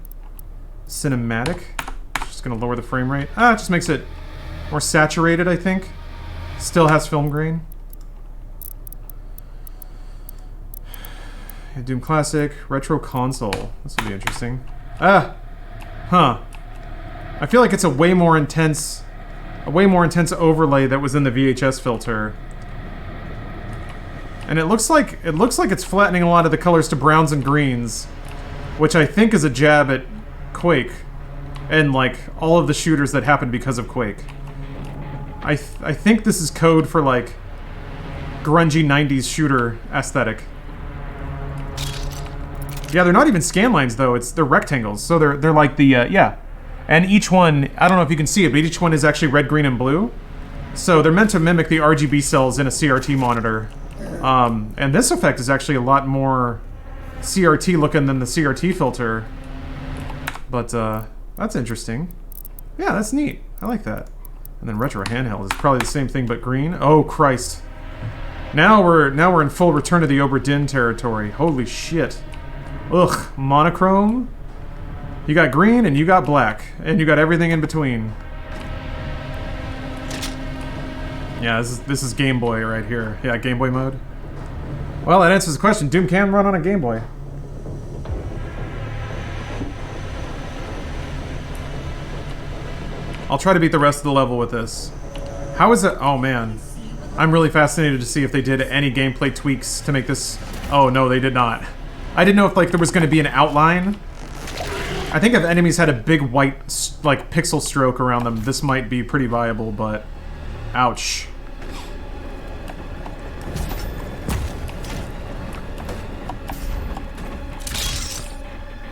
Cinematic. Just gonna lower the frame rate. It just makes it more saturated, I think. Still has film grain. Yeah, Doom Classic, Retro Console. This will be interesting. Huh. I feel like it's a way more intense overlay that was in the VHS filter. And it looks like it's flattening a lot of the colors to browns and greens, which I think is a jab at Quake and like all of the shooters that happened because of Quake. I think this is code for like grungy 90s shooter aesthetic. Yeah, they're not even scan lines though. They're rectangles. So they're like the yeah. And each one, I don't know if you can see it, but each one is actually red, green, and blue. So they're meant to mimic the RGB cells in a CRT monitor. And this effect is actually a lot more CRT looking than the CRT filter. But That's interesting. Yeah, that's neat. I like that. And then retro handheld is probably the same thing but green. Oh Christ! Now we're in full Return to the Obra Dinn territory. Holy shit! Ugh, monochrome. You got green and you got black and you got everything in between. Yeah, this is Game Boy right here. Yeah, Game Boy mode. Well, that answers the question. Doom can run on a Game Boy. I'll try to beat the rest of the level with this. How is it? Oh man. I'm really fascinated to see if they did any gameplay tweaks to make this... Oh no, they did not. I didn't know if like there was going to be an outline. I think if enemies had a big white like pixel stroke around them, this might be pretty viable, but... Ouch.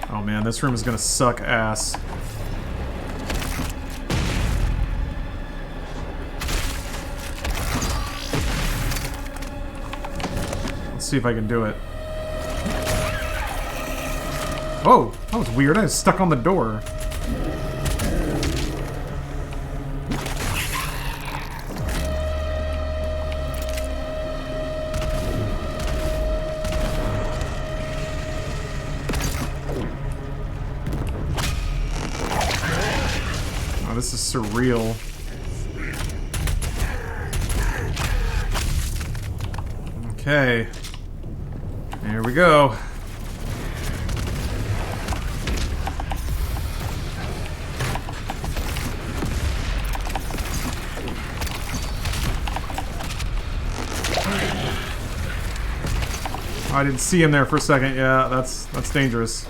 Oh man, this room is gonna suck ass. Let's see if I can do it. Oh, that was weird. I was stuck on the door. This is surreal. Okay. Here we go. I didn't see him there for a second. Yeah, that's dangerous.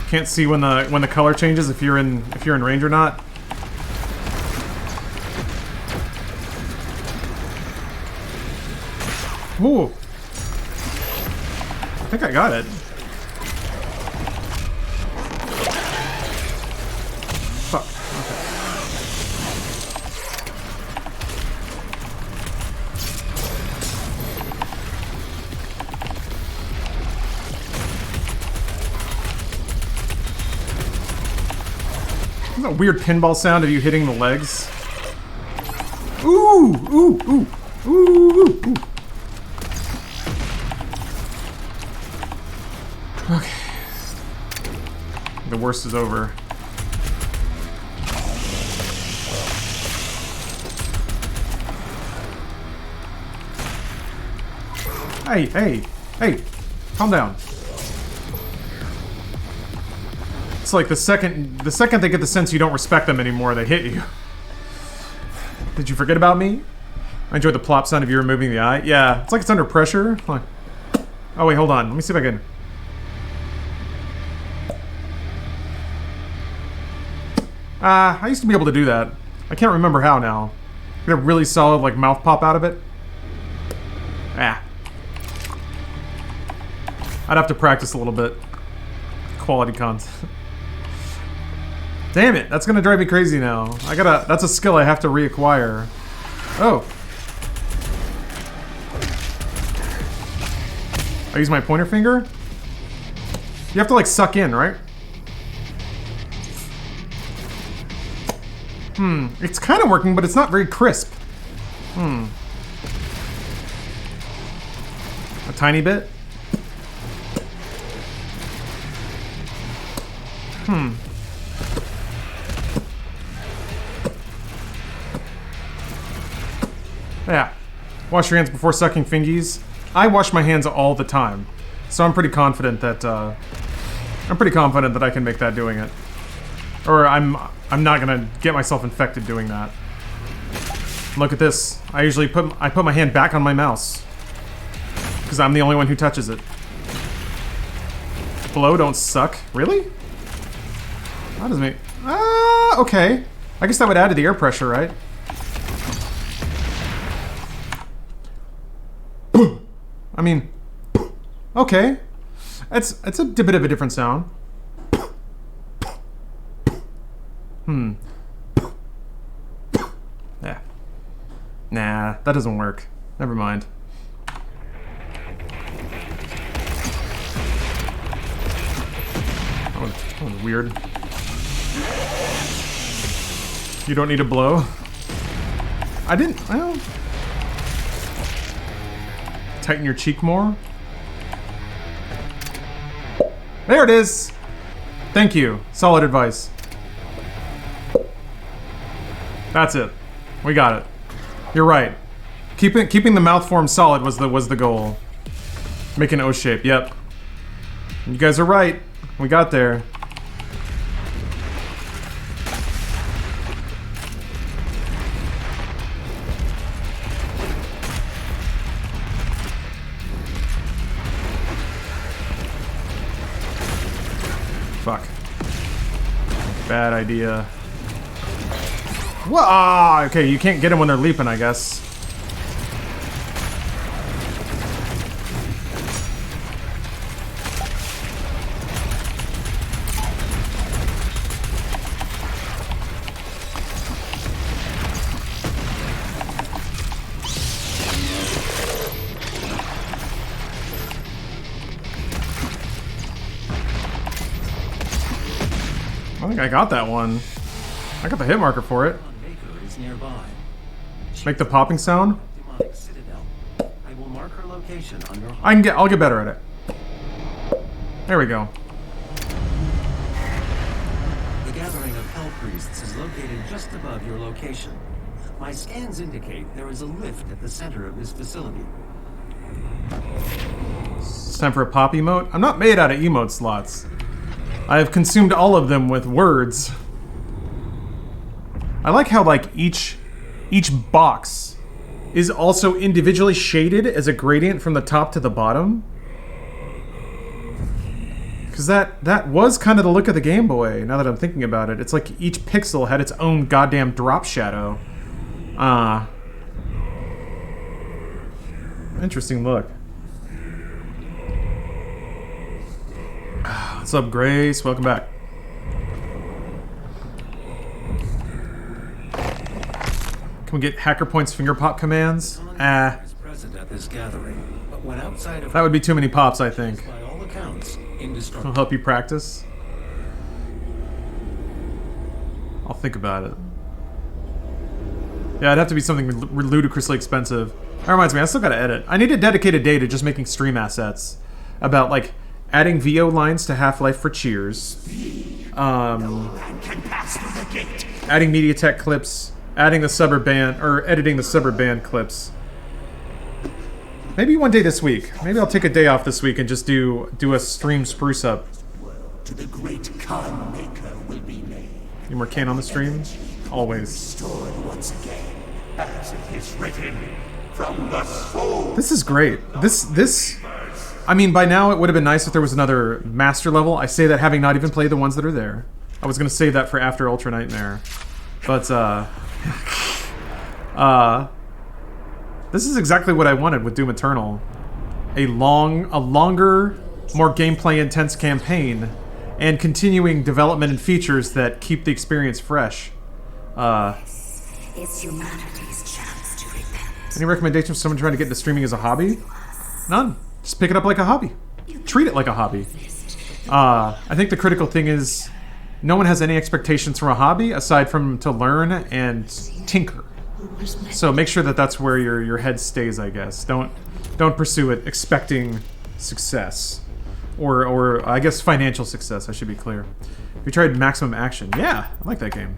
Can't see when the color changes if you're in range or not. Ooh. I think I got it. Fuck. Isn't that a weird pinball sound of you hitting the legs? Ooh, ooh, ooh, ooh, ooh, ooh. Okay. The worst is over. Hey, hey, hey, calm down. It's like the second they get the sense you don't respect them anymore, they hit you. Did you forget about me? I enjoyed the plop sound of you removing the eye. Yeah, it's like it's under pressure. Like, oh wait, hold on. Let me see if I can. I used to be able to do that. I can't remember how now. Get a really solid like mouth pop out of it. Ah. I'd have to practice a little bit. Quality content. Damn it, that's gonna drive me crazy now. That's a skill I have to reacquire. Oh. I use my pointer finger? You have to like suck in, right? It's kind of working, but it's not very crisp. A tiny bit? Yeah. Wash your hands before sucking fingies. I wash my hands all the time, so I'm pretty confident that I can make that doing it. Or I'm not gonna get myself infected doing that. Look at this. I usually put my hand back on my mouse because I'm the only one who touches it. Blow don't suck. Really? That doesn't make. Okay. I guess that would add to the air pressure, right? I mean, okay. It's a bit of a different sound. Yeah. Nah, that doesn't work. Never mind. weird. You don't need to blow. I didn't. Well, tighten your cheek more. There it is. Thank you. Solid advice. That's it. We got it. You're right. Keeping the mouth form solid was the goal. Make an O shape. Yep. You guys are right. We got there. Fuck. Bad idea. Whoa! Ah, okay, you can't get them when they're leaping, I guess. I think I got that one. I got the hit marker for it. Make the popping sound. I will mark her location on your I'll get better at it. There we go. The gathering of hell priests is located just above your location. My scans indicate there is a lift at the center of this facility. It's time for a pop emote. I'm not made out of emote slots. I have consumed all of them with words. I like how like each box is also individually shaded as a gradient from the top to the bottom. Because that was kind of the look of the Game Boy, now that I'm thinking about it. It's like each pixel had its own goddamn drop shadow. Interesting look. What's up, Grace? Welcome back. Can we get hacker points finger pop commands? That would be too many pops, I think. It'll help you practice. I'll think about it. Yeah, it'd have to be something ludicrously expensive. That reminds me, I still gotta edit. I need to dedicate a day to just making stream assets about like adding VO lines to Half-Life for cheers, adding MediaTek clips, adding the suburb band, or editing the suburb band clips. Maybe one day this week. Maybe I'll take a day off this week and just do a stream spruce up. To the great Khan Maker will be made. You more can on the stream? Always. Restored once again, as it is written, from the soul. This is great. This. I mean, by now it would have been nice if there was another master level. I say that having not even played the ones that are there. I was gonna save that for after Ultra Nightmare, but this is exactly what I wanted with Doom Eternal. A longer, more gameplay intense campaign, and continuing development and features that keep the experience fresh. It's humanity's chance to repent. Any recommendations for someone trying to get into streaming as a hobby? None. Just pick it up like a hobby. Treat it like a hobby. I think the critical thing is no one has any expectations from a hobby aside from to learn and tinker. So make sure that that's where your head stays, I guess. Don't pursue it expecting success. Or I guess financial success, I should be clear. Have you tried Maximum Action? Yeah, I like that game.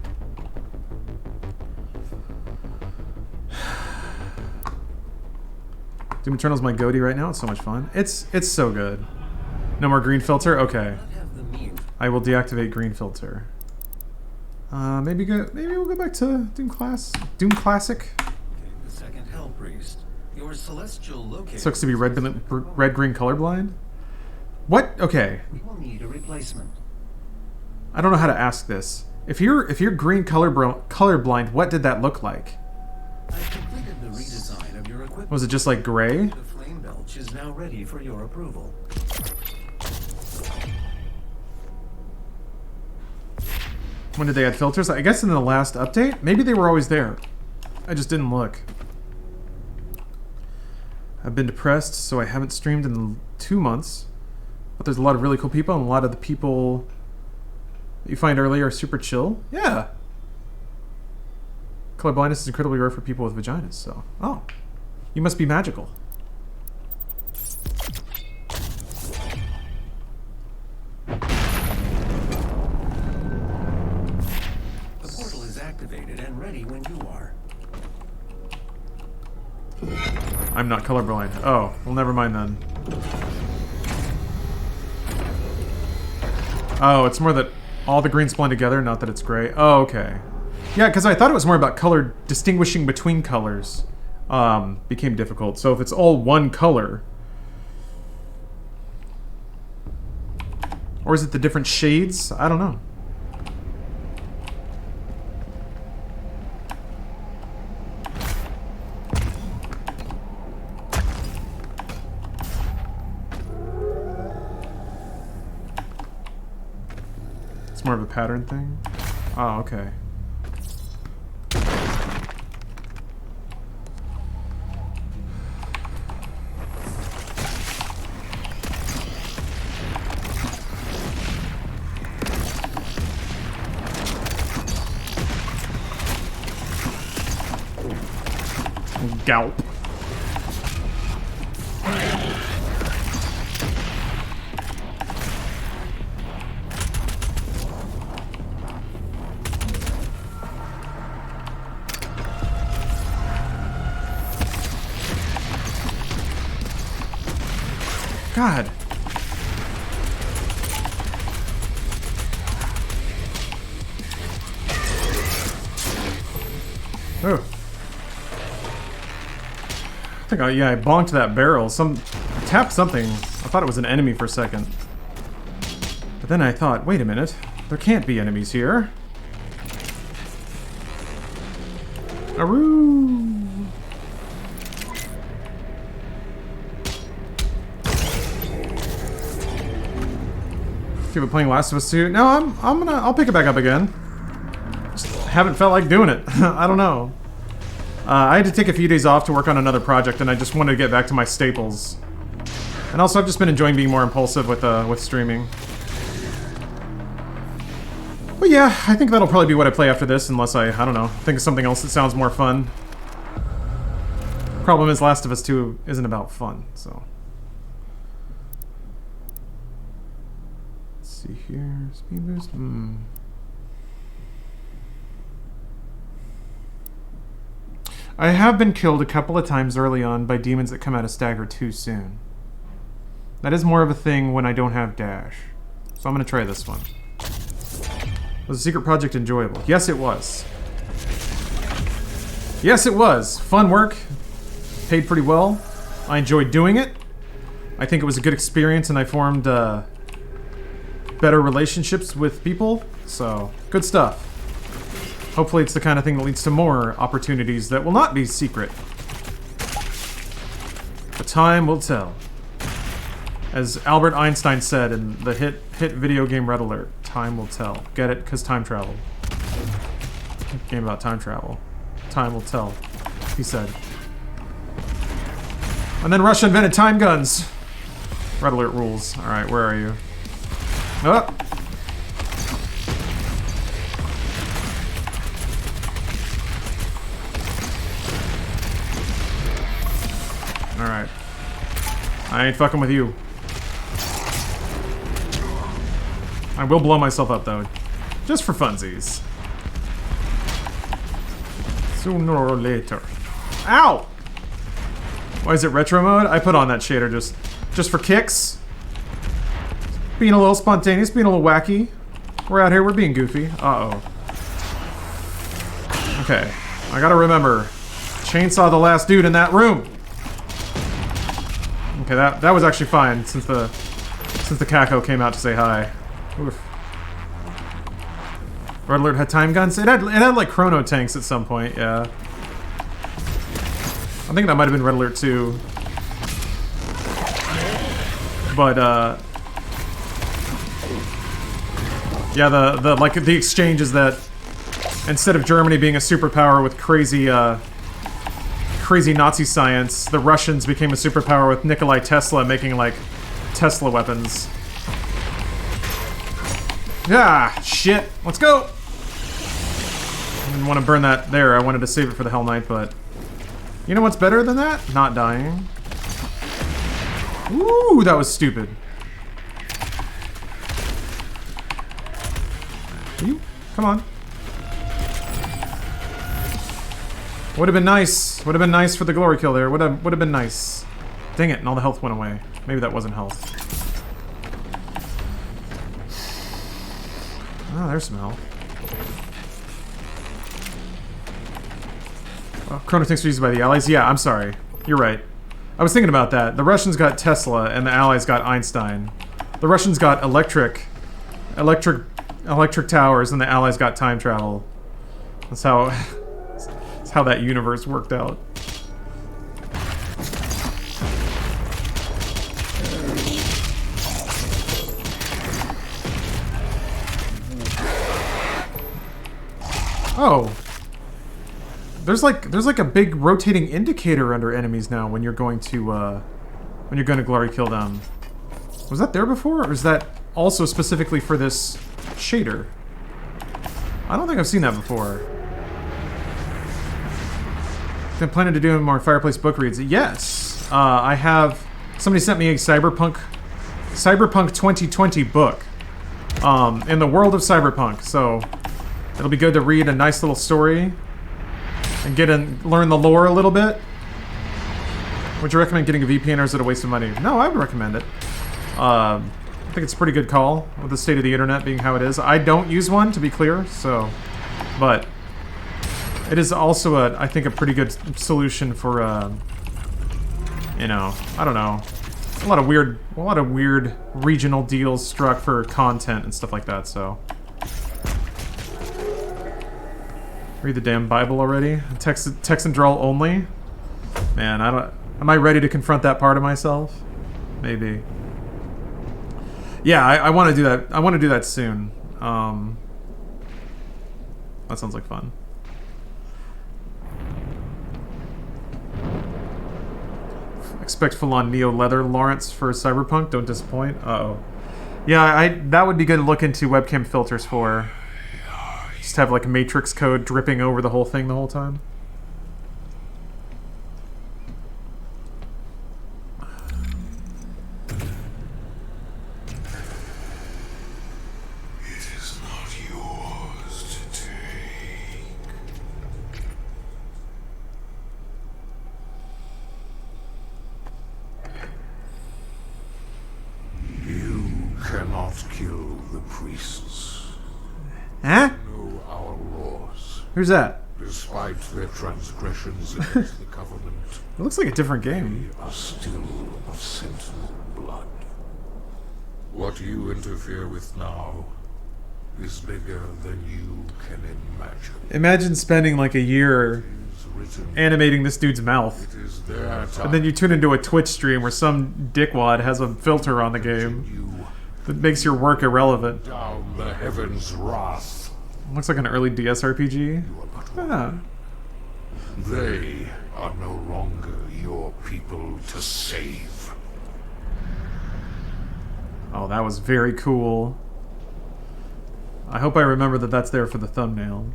Doom Eternal's my goatee right now. It's so much fun. It's so good. No more green filter? Okay. I will deactivate green filter. Maybe we'll go back to Doom Classic. The second Hell Priest. Your celestial locator. Sucks to be red-green colorblind. What? Okay. We will need a replacement. I don't know how to ask this. If you're green colorblind, what did that look like? I've completed the redesign of your equipment. Was it just like gray? The flame belch is now ready for your approval. When did they add filters? I guess in the last update? Maybe they were always there. I just didn't look. I've been depressed, so I haven't streamed in 2 months. But there's a lot of really cool people, and a lot of the people that you find earlier are super chill. Yeah. Color blindness is incredibly rare for people with vaginas, so... Oh. You must be magical. The portal is activated and ready when you are. I'm not colorblind. Oh, well, never mind then. Oh, it's more that all the greens blend together, not that it's gray. Oh, okay. Yeah, because I thought it was more about color distinguishing between colors. Became difficult. So if it's all one color... Or is it the different shades? I don't know. It's more of a pattern thing? Oh, okay. Gulp. God. Oh. I think I bonked that barrel. I tapped something. I thought it was an enemy for a second. But then I thought, wait a minute. There can't be enemies here. Aroo! Keep it playing Last of Us 2. No, I'll pick it back up again. Just haven't felt like doing it. I don't know. I had to take a few days off to work on another project, and I just wanted to get back to my staples. And also, I've just been enjoying being more impulsive with streaming. But yeah, I think that'll probably be what I play after this, unless I don't know, think of something else that sounds more fun. Problem is, Last of Us 2 isn't about fun, so... Let's see here... Speed boost? I have been killed a couple of times early on by demons that come out of stagger too soon. That is more of a thing when I don't have dash. So I'm going to try this one. Was the secret project enjoyable? Yes, it was. Yes, it was. Fun work. Paid pretty well. I enjoyed doing it. I think it was a good experience, and I formed better relationships with people. So, good stuff. Hopefully it's the kind of thing that leads to more opportunities that will not be secret. But time will tell. As Albert Einstein said in the hit video game Red Alert, time will tell. Get it? Because time travel. Game about time travel. Time will tell, he said. And then Russia invented time guns. Red Alert rules. Alright, where are you? Oh! Alright. I ain't fucking with you. I will blow myself up, though. Just for funsies. Sooner or later. Ow! Why is it retro mode? I put on that shader just for kicks. Being a little spontaneous, being a little wacky. We're out here, we're being goofy. Uh-oh. Okay. I gotta remember. Chainsaw the last dude in that room. Okay, that was actually fine since the Caco came out to say hi. Oof. Red Alert had time guns. It had like chrono tanks at some point. Yeah. I think that might have been Red Alert 2. But yeah, the exchange is that instead of Germany being a superpower with crazy Nazi science, the Russians became a superpower with Nikolai Tesla making, like, Tesla weapons. Ah, shit. Let's go. I didn't want to burn that there. I wanted to save it for the Hell Knight, but... You know what's better than that? Not dying. Ooh, that was stupid. You? Come on. Would have been nice. Would have been nice for the glory kill there. Would have been nice. Dang it, and all the health went away. Maybe that wasn't health. Oh, there's some health. Oh, chronotics are used by the Allies? Yeah, I'm sorry. You're right. I was thinking about that. The Russians got Tesla, and the Allies got Einstein. The Russians got electric towers, and the Allies got time travel. That's how that universe worked out. Oh. There's like a big rotating indicator under enemies now when you're going to glory kill them. Was that there before, or is that also specifically for this shader? I don't think I've seen that before. I'm planning to do more Fireplace book reads. Yes, I have. Somebody sent me a Cyberpunk 2020 book in the world of Cyberpunk. So it'll be good to read a nice little story and learn the lore a little bit. Would you recommend getting a VPN, or is it a waste of money? No, I would recommend it. I think it's a pretty good call with the state of the internet being how it is. I don't use one, to be clear, so, but it is also I think a pretty good solution for you know, I don't know, a lot of weird regional deals struck for content and stuff like that. So read the damn Bible already. Text and draw only. Man, am I ready to confront that part of myself? Maybe. Yeah, I want to do that. I want to do that soon. That sounds like fun. Expect full-on Neo leather, Lawrence, for Cyberpunk. Don't disappoint. Uh-oh. Yeah, that would be good to look into webcam filters for. Just have like Matrix code dripping over the whole thing the whole time. It is not yours to take. You cannot kill the priests. Huh? Know our laws. Who's that? Despite their transgressions against the Covenant, It looks like a different game. they are still of Sentinel blood. What you interfere with now is bigger than you can imagine. Imagine spending like a year It is written, animating this dude's mouth. it is their time. And then you tune into a Twitch stream where some dickwad has a filter on the game You that makes your work irrelevant. down the heavens' wrath. Looks like an early DS RPG. You are but one. Ah. They are no longer your people to save. Oh, that was very cool. I hope I remember that that's there for the thumbnail.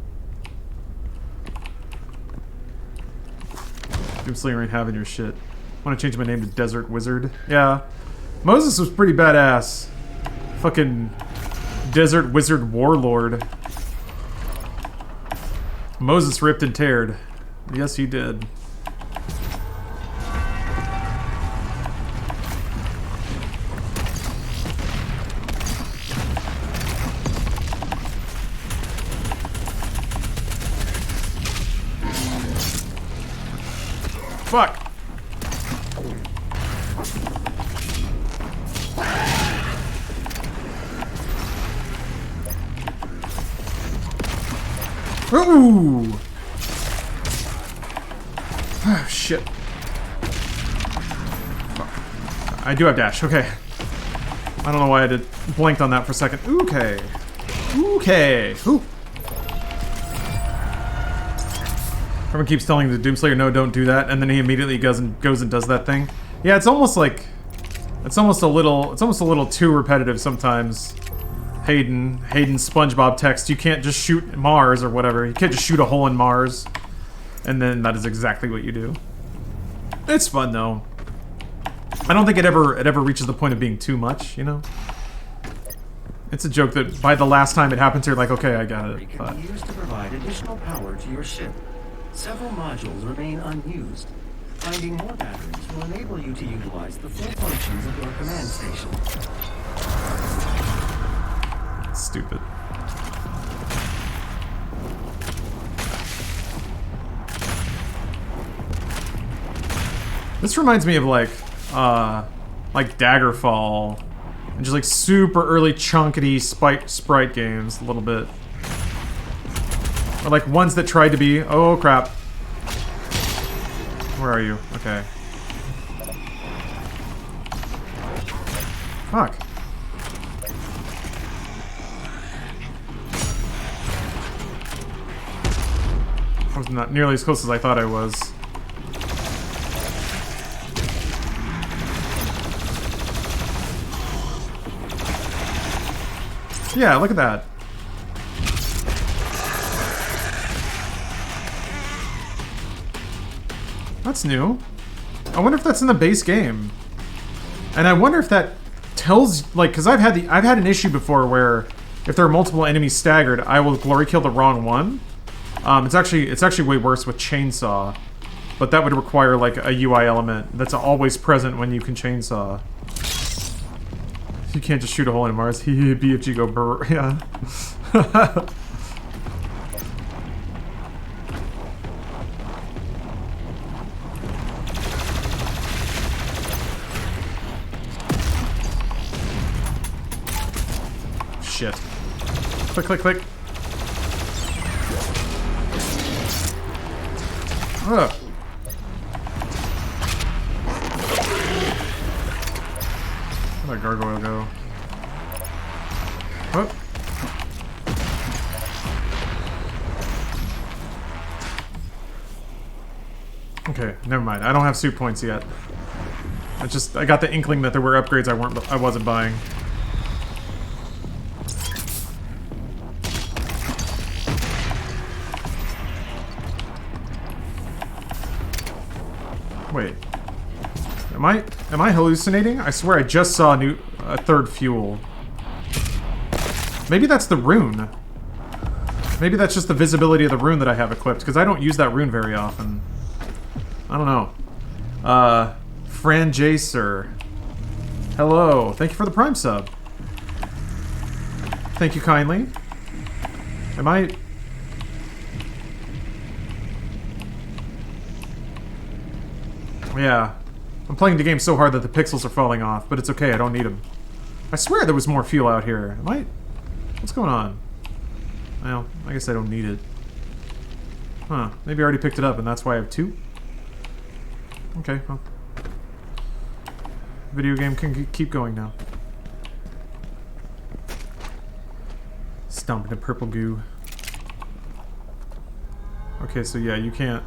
Doomslayer ain't having your shit. Want to change my name to Desert Wizard? Yeah. Moses was pretty badass. Fucking Desert Wizard Warlord. Moses ripped and teared. Yes, he did. Fuck. Ooh! Oh, shit. Fuck. I do have dash, okay. I don't know why I did blanked on that for a second. Okay. Okay. Ooh. Everyone keeps telling the Doomslayer, no, don't do that, and then he immediately goes and does that thing. Yeah, it's almost like... It's almost a little too repetitive sometimes. Hayden SpongeBob text, you can't just shoot Mars or whatever. You can't just shoot a hole in Mars. And then that is exactly what you do. It's fun though. I don't think it ever reaches the point of being too much, you know? It's a joke that by the last time it happens, you're like, okay, I got it. Can be used to provide additional power to your ship. Several modules remain unused. Finding more batteries will enable you to utilize the full functions of your command station. Stupid. This reminds me of like Daggerfall, and just like super early chunkety sprite games, a little bit, or like ones that tried to be. Oh crap! Where are you? Okay. Fuck. I was not nearly as close as I thought I was. Yeah, look at that. That's new. I wonder if that's in the base game. And I wonder if that tells, like, because I've had an issue before where if there are multiple enemies staggered, I will glory kill the wrong one. It's actually way worse with chainsaw, but that would require like a UI element that's always present when you can chainsaw. You can't just shoot a hole in Mars. BFG go brr. Yeah. Shit. Click, click, click. Ugh. Where'd that gargoyle go? Oh. Okay, never mind. I don't have suit points yet. I got the inkling that there were upgrades I wasn't buying. Wait. Am I hallucinating? I swear I just saw a third fuel. Maybe that's the rune. Maybe that's just the visibility of the rune that I have equipped, because I don't use that rune very often. I don't know. Fran J. Sir. Hello. Thank you for the Prime sub. Thank you kindly. Am I... Yeah. I'm playing the game so hard that the pixels are falling off, but it's okay, I don't need them. I swear there was more fuel out here. Am I... What's going on? Well, I guess I don't need it. Huh. Maybe I already picked it up and that's why I have two? Okay, well. Video game can keep going now. Stomping the purple goo. Okay, so yeah, you can't...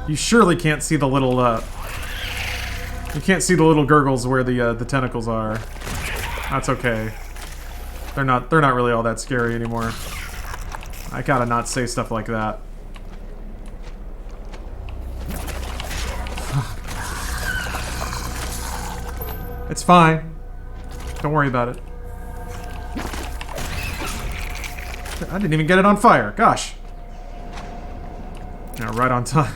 You surely can't see the little, you can't see the little gurgles where the tentacles are. That's okay. They're not really all that scary anymore. I gotta not say stuff like that. It's fine. Don't worry about it. I didn't even get it on fire. Gosh. Yeah, right on time.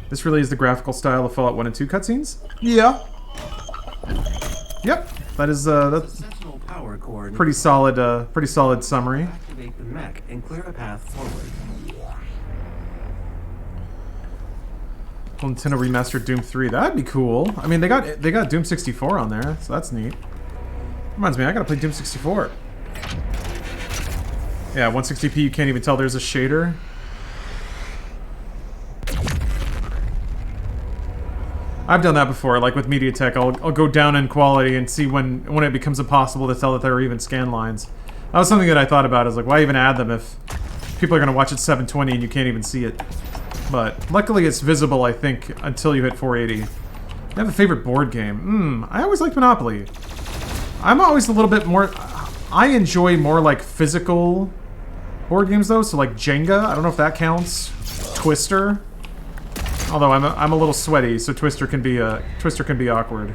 This really is the graphical style of Fallout 1 and 2 cutscenes? Yeah. Yep. That is that's pretty solid summary. Activate the mech and clear a path forward. Nintendo remastered Doom 3. That'd be cool. I mean, they got Doom 64 on there, so that's neat. Reminds me, I gotta play Doom 64. Yeah, 160p. You can't even tell there's a shader. I've done that before, like with MediaTek. I'll go down in quality and see when it becomes impossible to tell that there are even scan lines. That was something that I thought about. Is like, why even add them if people are gonna watch at 720 and you can't even see it? But luckily it's visible, I think, until you hit 480. You have a favorite board game? I always liked Monopoly. I'm always a little bit more... I enjoy more, like, physical board games, though. So, like, Jenga. I don't know if that counts. Twister. Although I'm a little sweaty, so Twister can be awkward.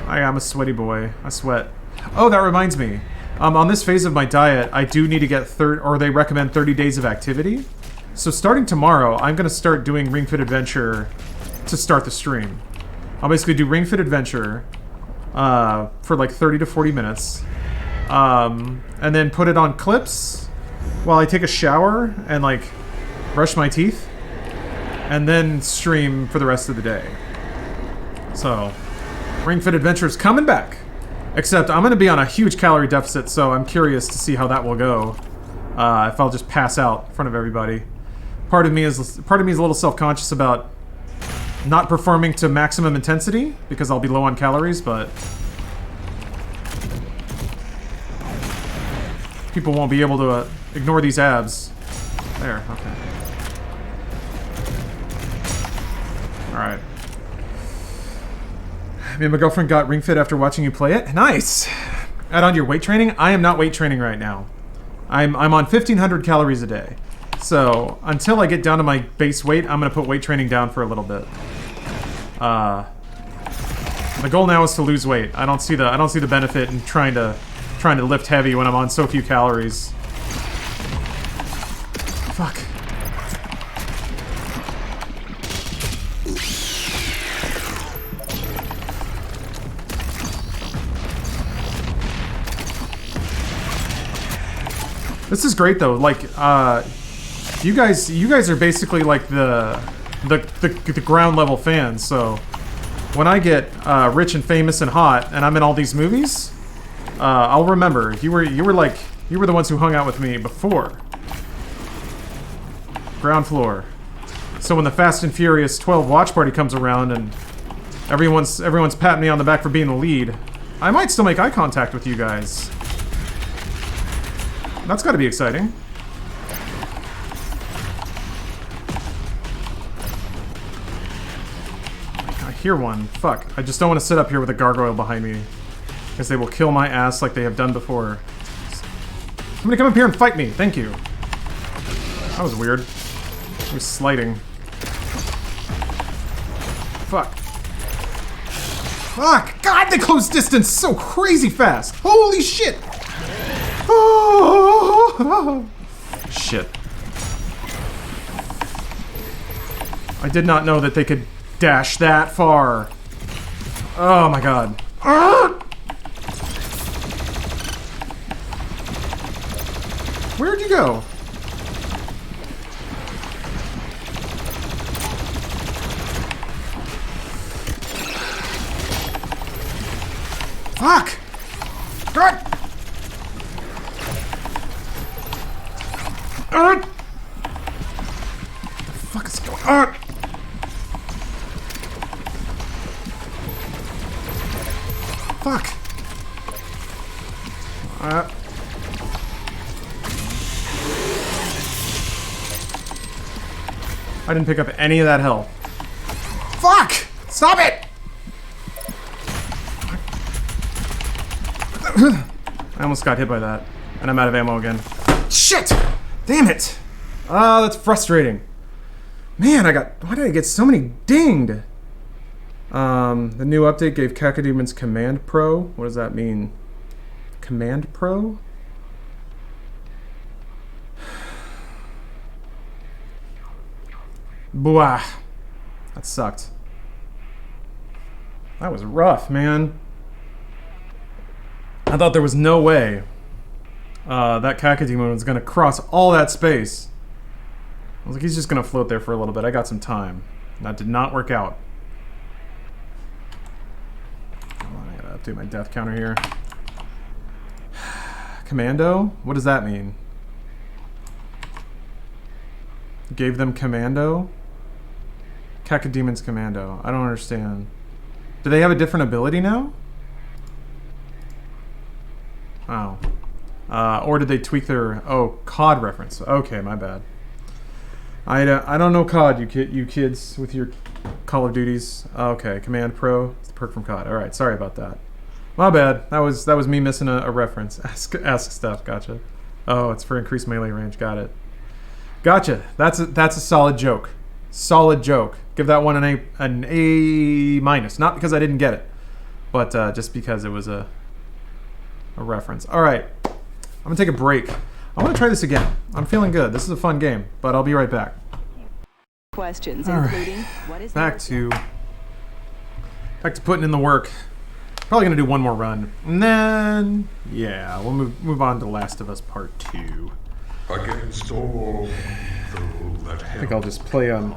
I'm a sweaty boy. I sweat. Oh, that reminds me. On this phase of my diet, I do need to get they recommend 30 days of activity. So starting tomorrow, I'm going to start doing Ring Fit Adventure to start the stream. I'll basically do Ring Fit Adventure for like 30 to 40 minutes. And then put it on clips while I take a shower and like brush my teeth. And then stream for the rest of the day. So, Ring Fit Adventure is coming back. Except I'm going to be on a huge calorie deficit, so I'm curious to see how that will go. If I'll just pass out in front of everybody. Part of me is a little self-conscious about not performing to maximum intensity because I'll be low on calories, but people won't be able to ignore these abs. There, okay. Alright. Me and my girlfriend got Ring Fit after watching you play it. Nice! Add on to your weight training? I am not weight training right now. I'm on 1,500 calories a day. So, until I get down to my base weight, I'm gonna put weight training down for a little bit. The goal now is to lose weight. I don't see the benefit in trying to lift heavy when I'm on so few calories. Fuck. This is great though. Like, you guys are basically like the ground level fans. So when I get rich and famous and hot, and I'm in all these movies, I'll remember you were the ones who hung out with me before. Ground floor. So when the Fast and Furious 12 watch party comes around and everyone's patting me on the back for being the lead, I might still make eye contact with you guys. That's gotta be exciting. I hear one. Fuck. I just don't want to sit up here with a gargoyle behind me. Because they will kill my ass like they have done before. Somebody come up here and fight me. Thank you. That was weird. It was sliding. Fuck. Fuck! God, they close distance so crazy fast! Holy shit! Oh, shit. I did not know that they could dash that far. Oh my god. Where'd you go? Fuck! God! What the fuck is going on? Fuck. I didn't pick up any of that health. Fuck! Stop it! I almost got hit by that. And I'm out of ammo again. Shit! Damn it! That's frustrating. Man, why did I get so many dinged? The new update gave Cacodemons Command Pro. What does that mean? Command Pro? Blah. That sucked. That was rough, man. I thought there was no way that Cacodemon was gonna cross all that space. I was like, he's just gonna float there for a little bit. I got some time. That did not work out. Hold on, I gotta update my death counter here. Commando? What does that mean? Gave them commando? Cacodemons Commando. I don't understand. Do they have a different ability now? Oh. Or did they tweak their... Oh, COD reference. Okay, my bad. I don't know COD, you kids with your Call of Duties. Okay, Command Pro. It's the perk from COD. All right, sorry about that. My bad. That was me missing a reference. Ask stuff. Gotcha. Oh, it's for increased melee range. Got it. Gotcha. That's a solid joke. Solid joke. Give that one an A minus. Not because I didn't get it, but just because it was a reference. All right, I'm gonna take a break. I want to try this again. I'm feeling good. This is a fun game, but I'll be right back. Questions, All including right. what is Back to putting in the work. Probably gonna do one more run, and then yeah, we'll move on to Last of Us Part 2. Against all that I think I'll just play on.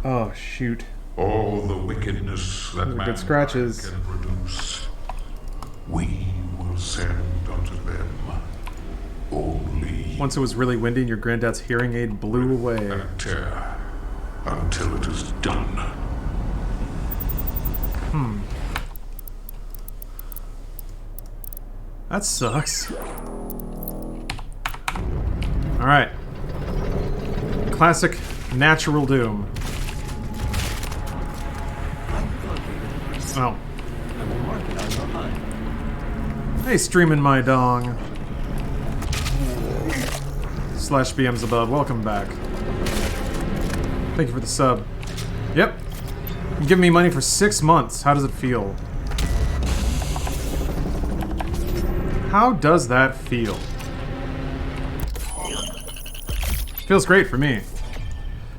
Oh shoot! all the wickedness that Those are man good scratches. can produce, we will send unto them only Once it was really windy, and your granddad's hearing aid blew away. and terror until it is done. That sucks. All right. Classic natural doom. Oh. I will mark it on your HUD. Hey, streaming my dong. Slash BM's above. Welcome back. Thank you for the sub. Yep. You're giving me money for 6 months. How does it feel? How does that feel? Feels great for me.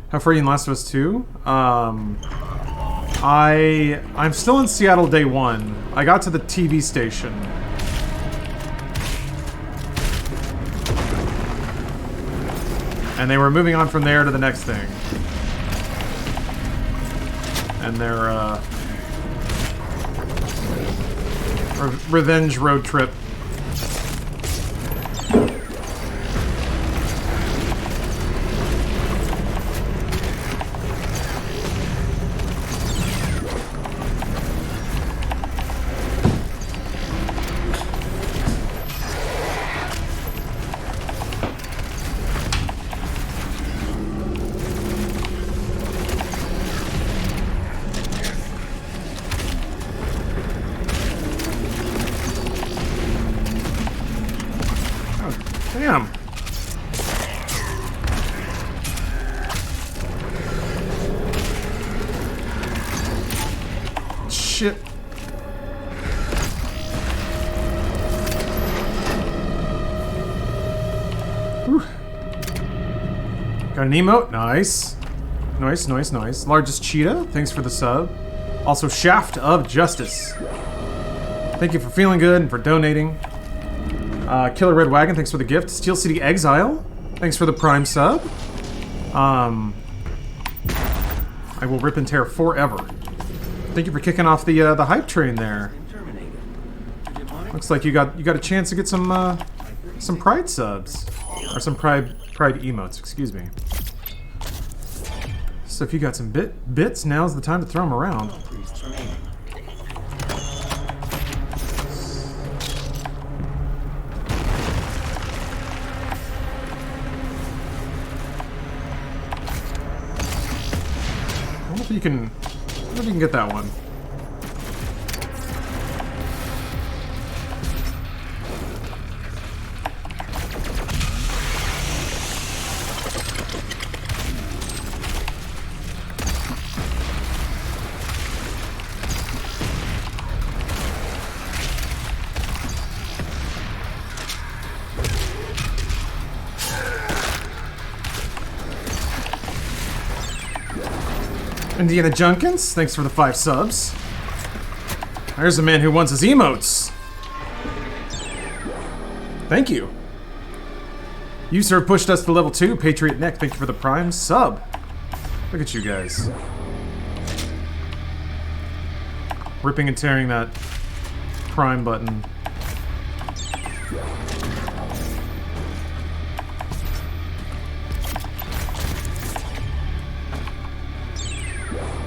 How far are you in Last of Us 2? I'm still in Seattle day 1. I got to the TV station. And they were moving on from there to the next thing. And their revenge road trip. Damn. Shit. Whew. Got an emote. Nice. Nice, nice, nice. Largest cheetah. Thanks for the sub. Also, Shaft of Justice. Thank you for feeling good and for donating. Killer Red Wagon, thanks for the gift. Steel City Exile, thanks for the Prime sub. I will rip and tear forever. Thank you for kicking off the hype train there. Looks like you got a chance to get some Pride subs, or some Pride emotes. Excuse me. So if you got some bits, now's the time to throw them around. I wonder if you can get that one. Indiana Junkins, thanks for the 5 subs. There's a man who wants his emotes. Thank you. You, sir, pushed us to level 2. Patriot Neck, thank you for the Prime sub. Look at you guys. Ripping and tearing that Prime button.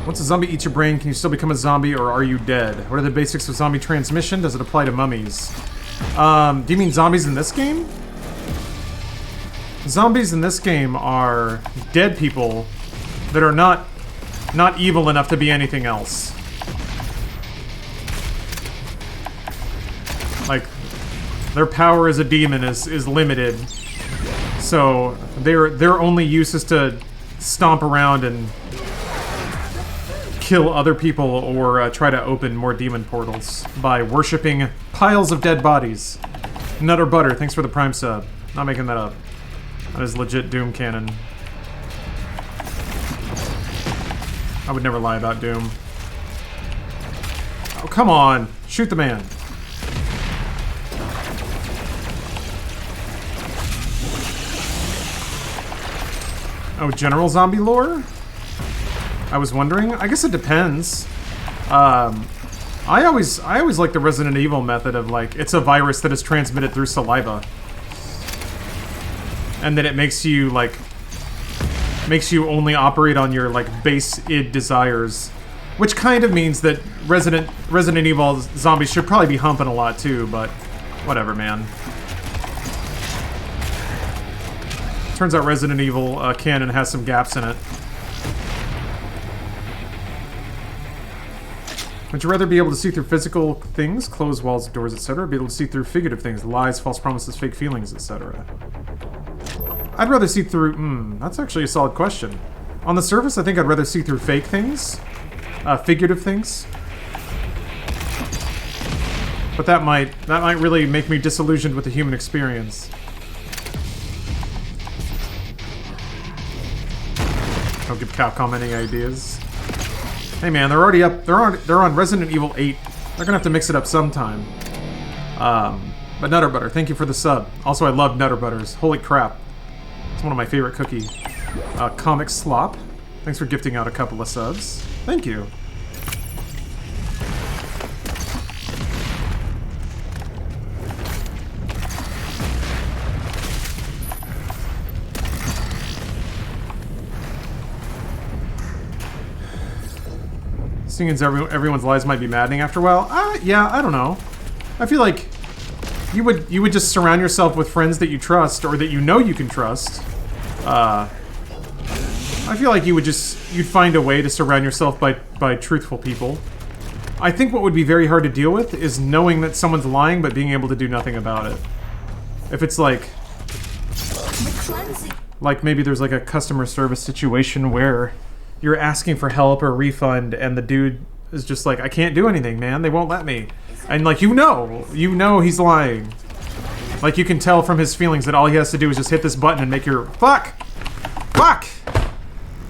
Once a zombie eats your brain, can you still become a zombie, or are you dead? What are the basics of zombie transmission? Does it apply to mummies? Do you mean zombies in this game? Zombies in this game are dead people that are not evil enough to be anything else. Like, their power as a demon is limited. So their only use is to stomp around and kill other people or try to open more demon portals by worshipping piles of dead bodies. Nutter Butter, thanks for the Prime sub. Not making that up. That is legit Doom canon. I would never lie about Doom. Oh, come on. Shoot the man. Oh, general zombie lore? I was wondering. I guess it depends. I always like the Resident Evil method of, like, it's a virus that is transmitted through saliva. And then it makes you, like, only operate on your, like, base id desires. Which kind of means that Resident Evil zombies should probably be humping a lot too, but whatever, man. Turns out Resident Evil canon has some gaps in it. Would you rather be able to see through physical things, closed walls, doors, etc., or be able to see through figurative things, lies, false promises, fake feelings, etc.? I'd rather see through... that's actually a solid question. On the surface, I think I'd rather see through fake things. Figurative things. But that might really make me disillusioned with the human experience. Don't give Capcom any ideas. Hey man, they're already up. They're on Resident Evil 8. They're gonna have to mix it up sometime. But Nutter Butter, thank you for the sub. Also, I love Nutter Butters. Holy crap. It's one of my favorite cookie. Comic Slop. Thanks for gifting out a couple of subs. Thank you. Seeing as everyone's lives might be maddening after a while. Yeah, I don't know. I feel like you would just surround yourself with friends that you trust or that you know you can trust. I feel like you'd find a way to surround yourself by truthful people. I think what would be very hard to deal with is knowing that someone's lying but being able to do nothing about it. If it's like maybe there's like a customer service situation where you're asking for help or a refund and the dude is just like, I can't do anything, man. They won't let me. And like, you know he's lying. Like, you can tell from his feelings that all he has to do is just hit this button and make your... Fuck!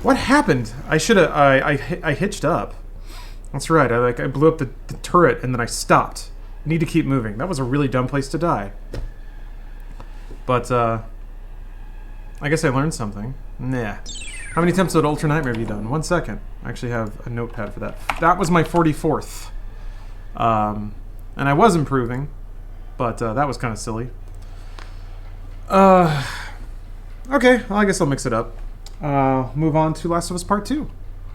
What happened? I hitched up. That's right. I blew up the turret and then I stopped. I need to keep moving. That was a really dumb place to die. But, I guess I learned something. Nah. How many attempts at Ultra Nightmare have you done? 1 second. I actually have a notepad for that. That was my 44th. And I was improving, but that was kind of silly. Okay, well, I guess I'll mix it up. Move on to Last of Us Part 2.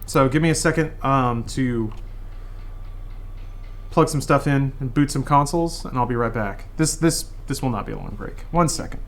So give me a second to plug some stuff in and boot some consoles, and I'll be right back. This will not be a long break. 1 second.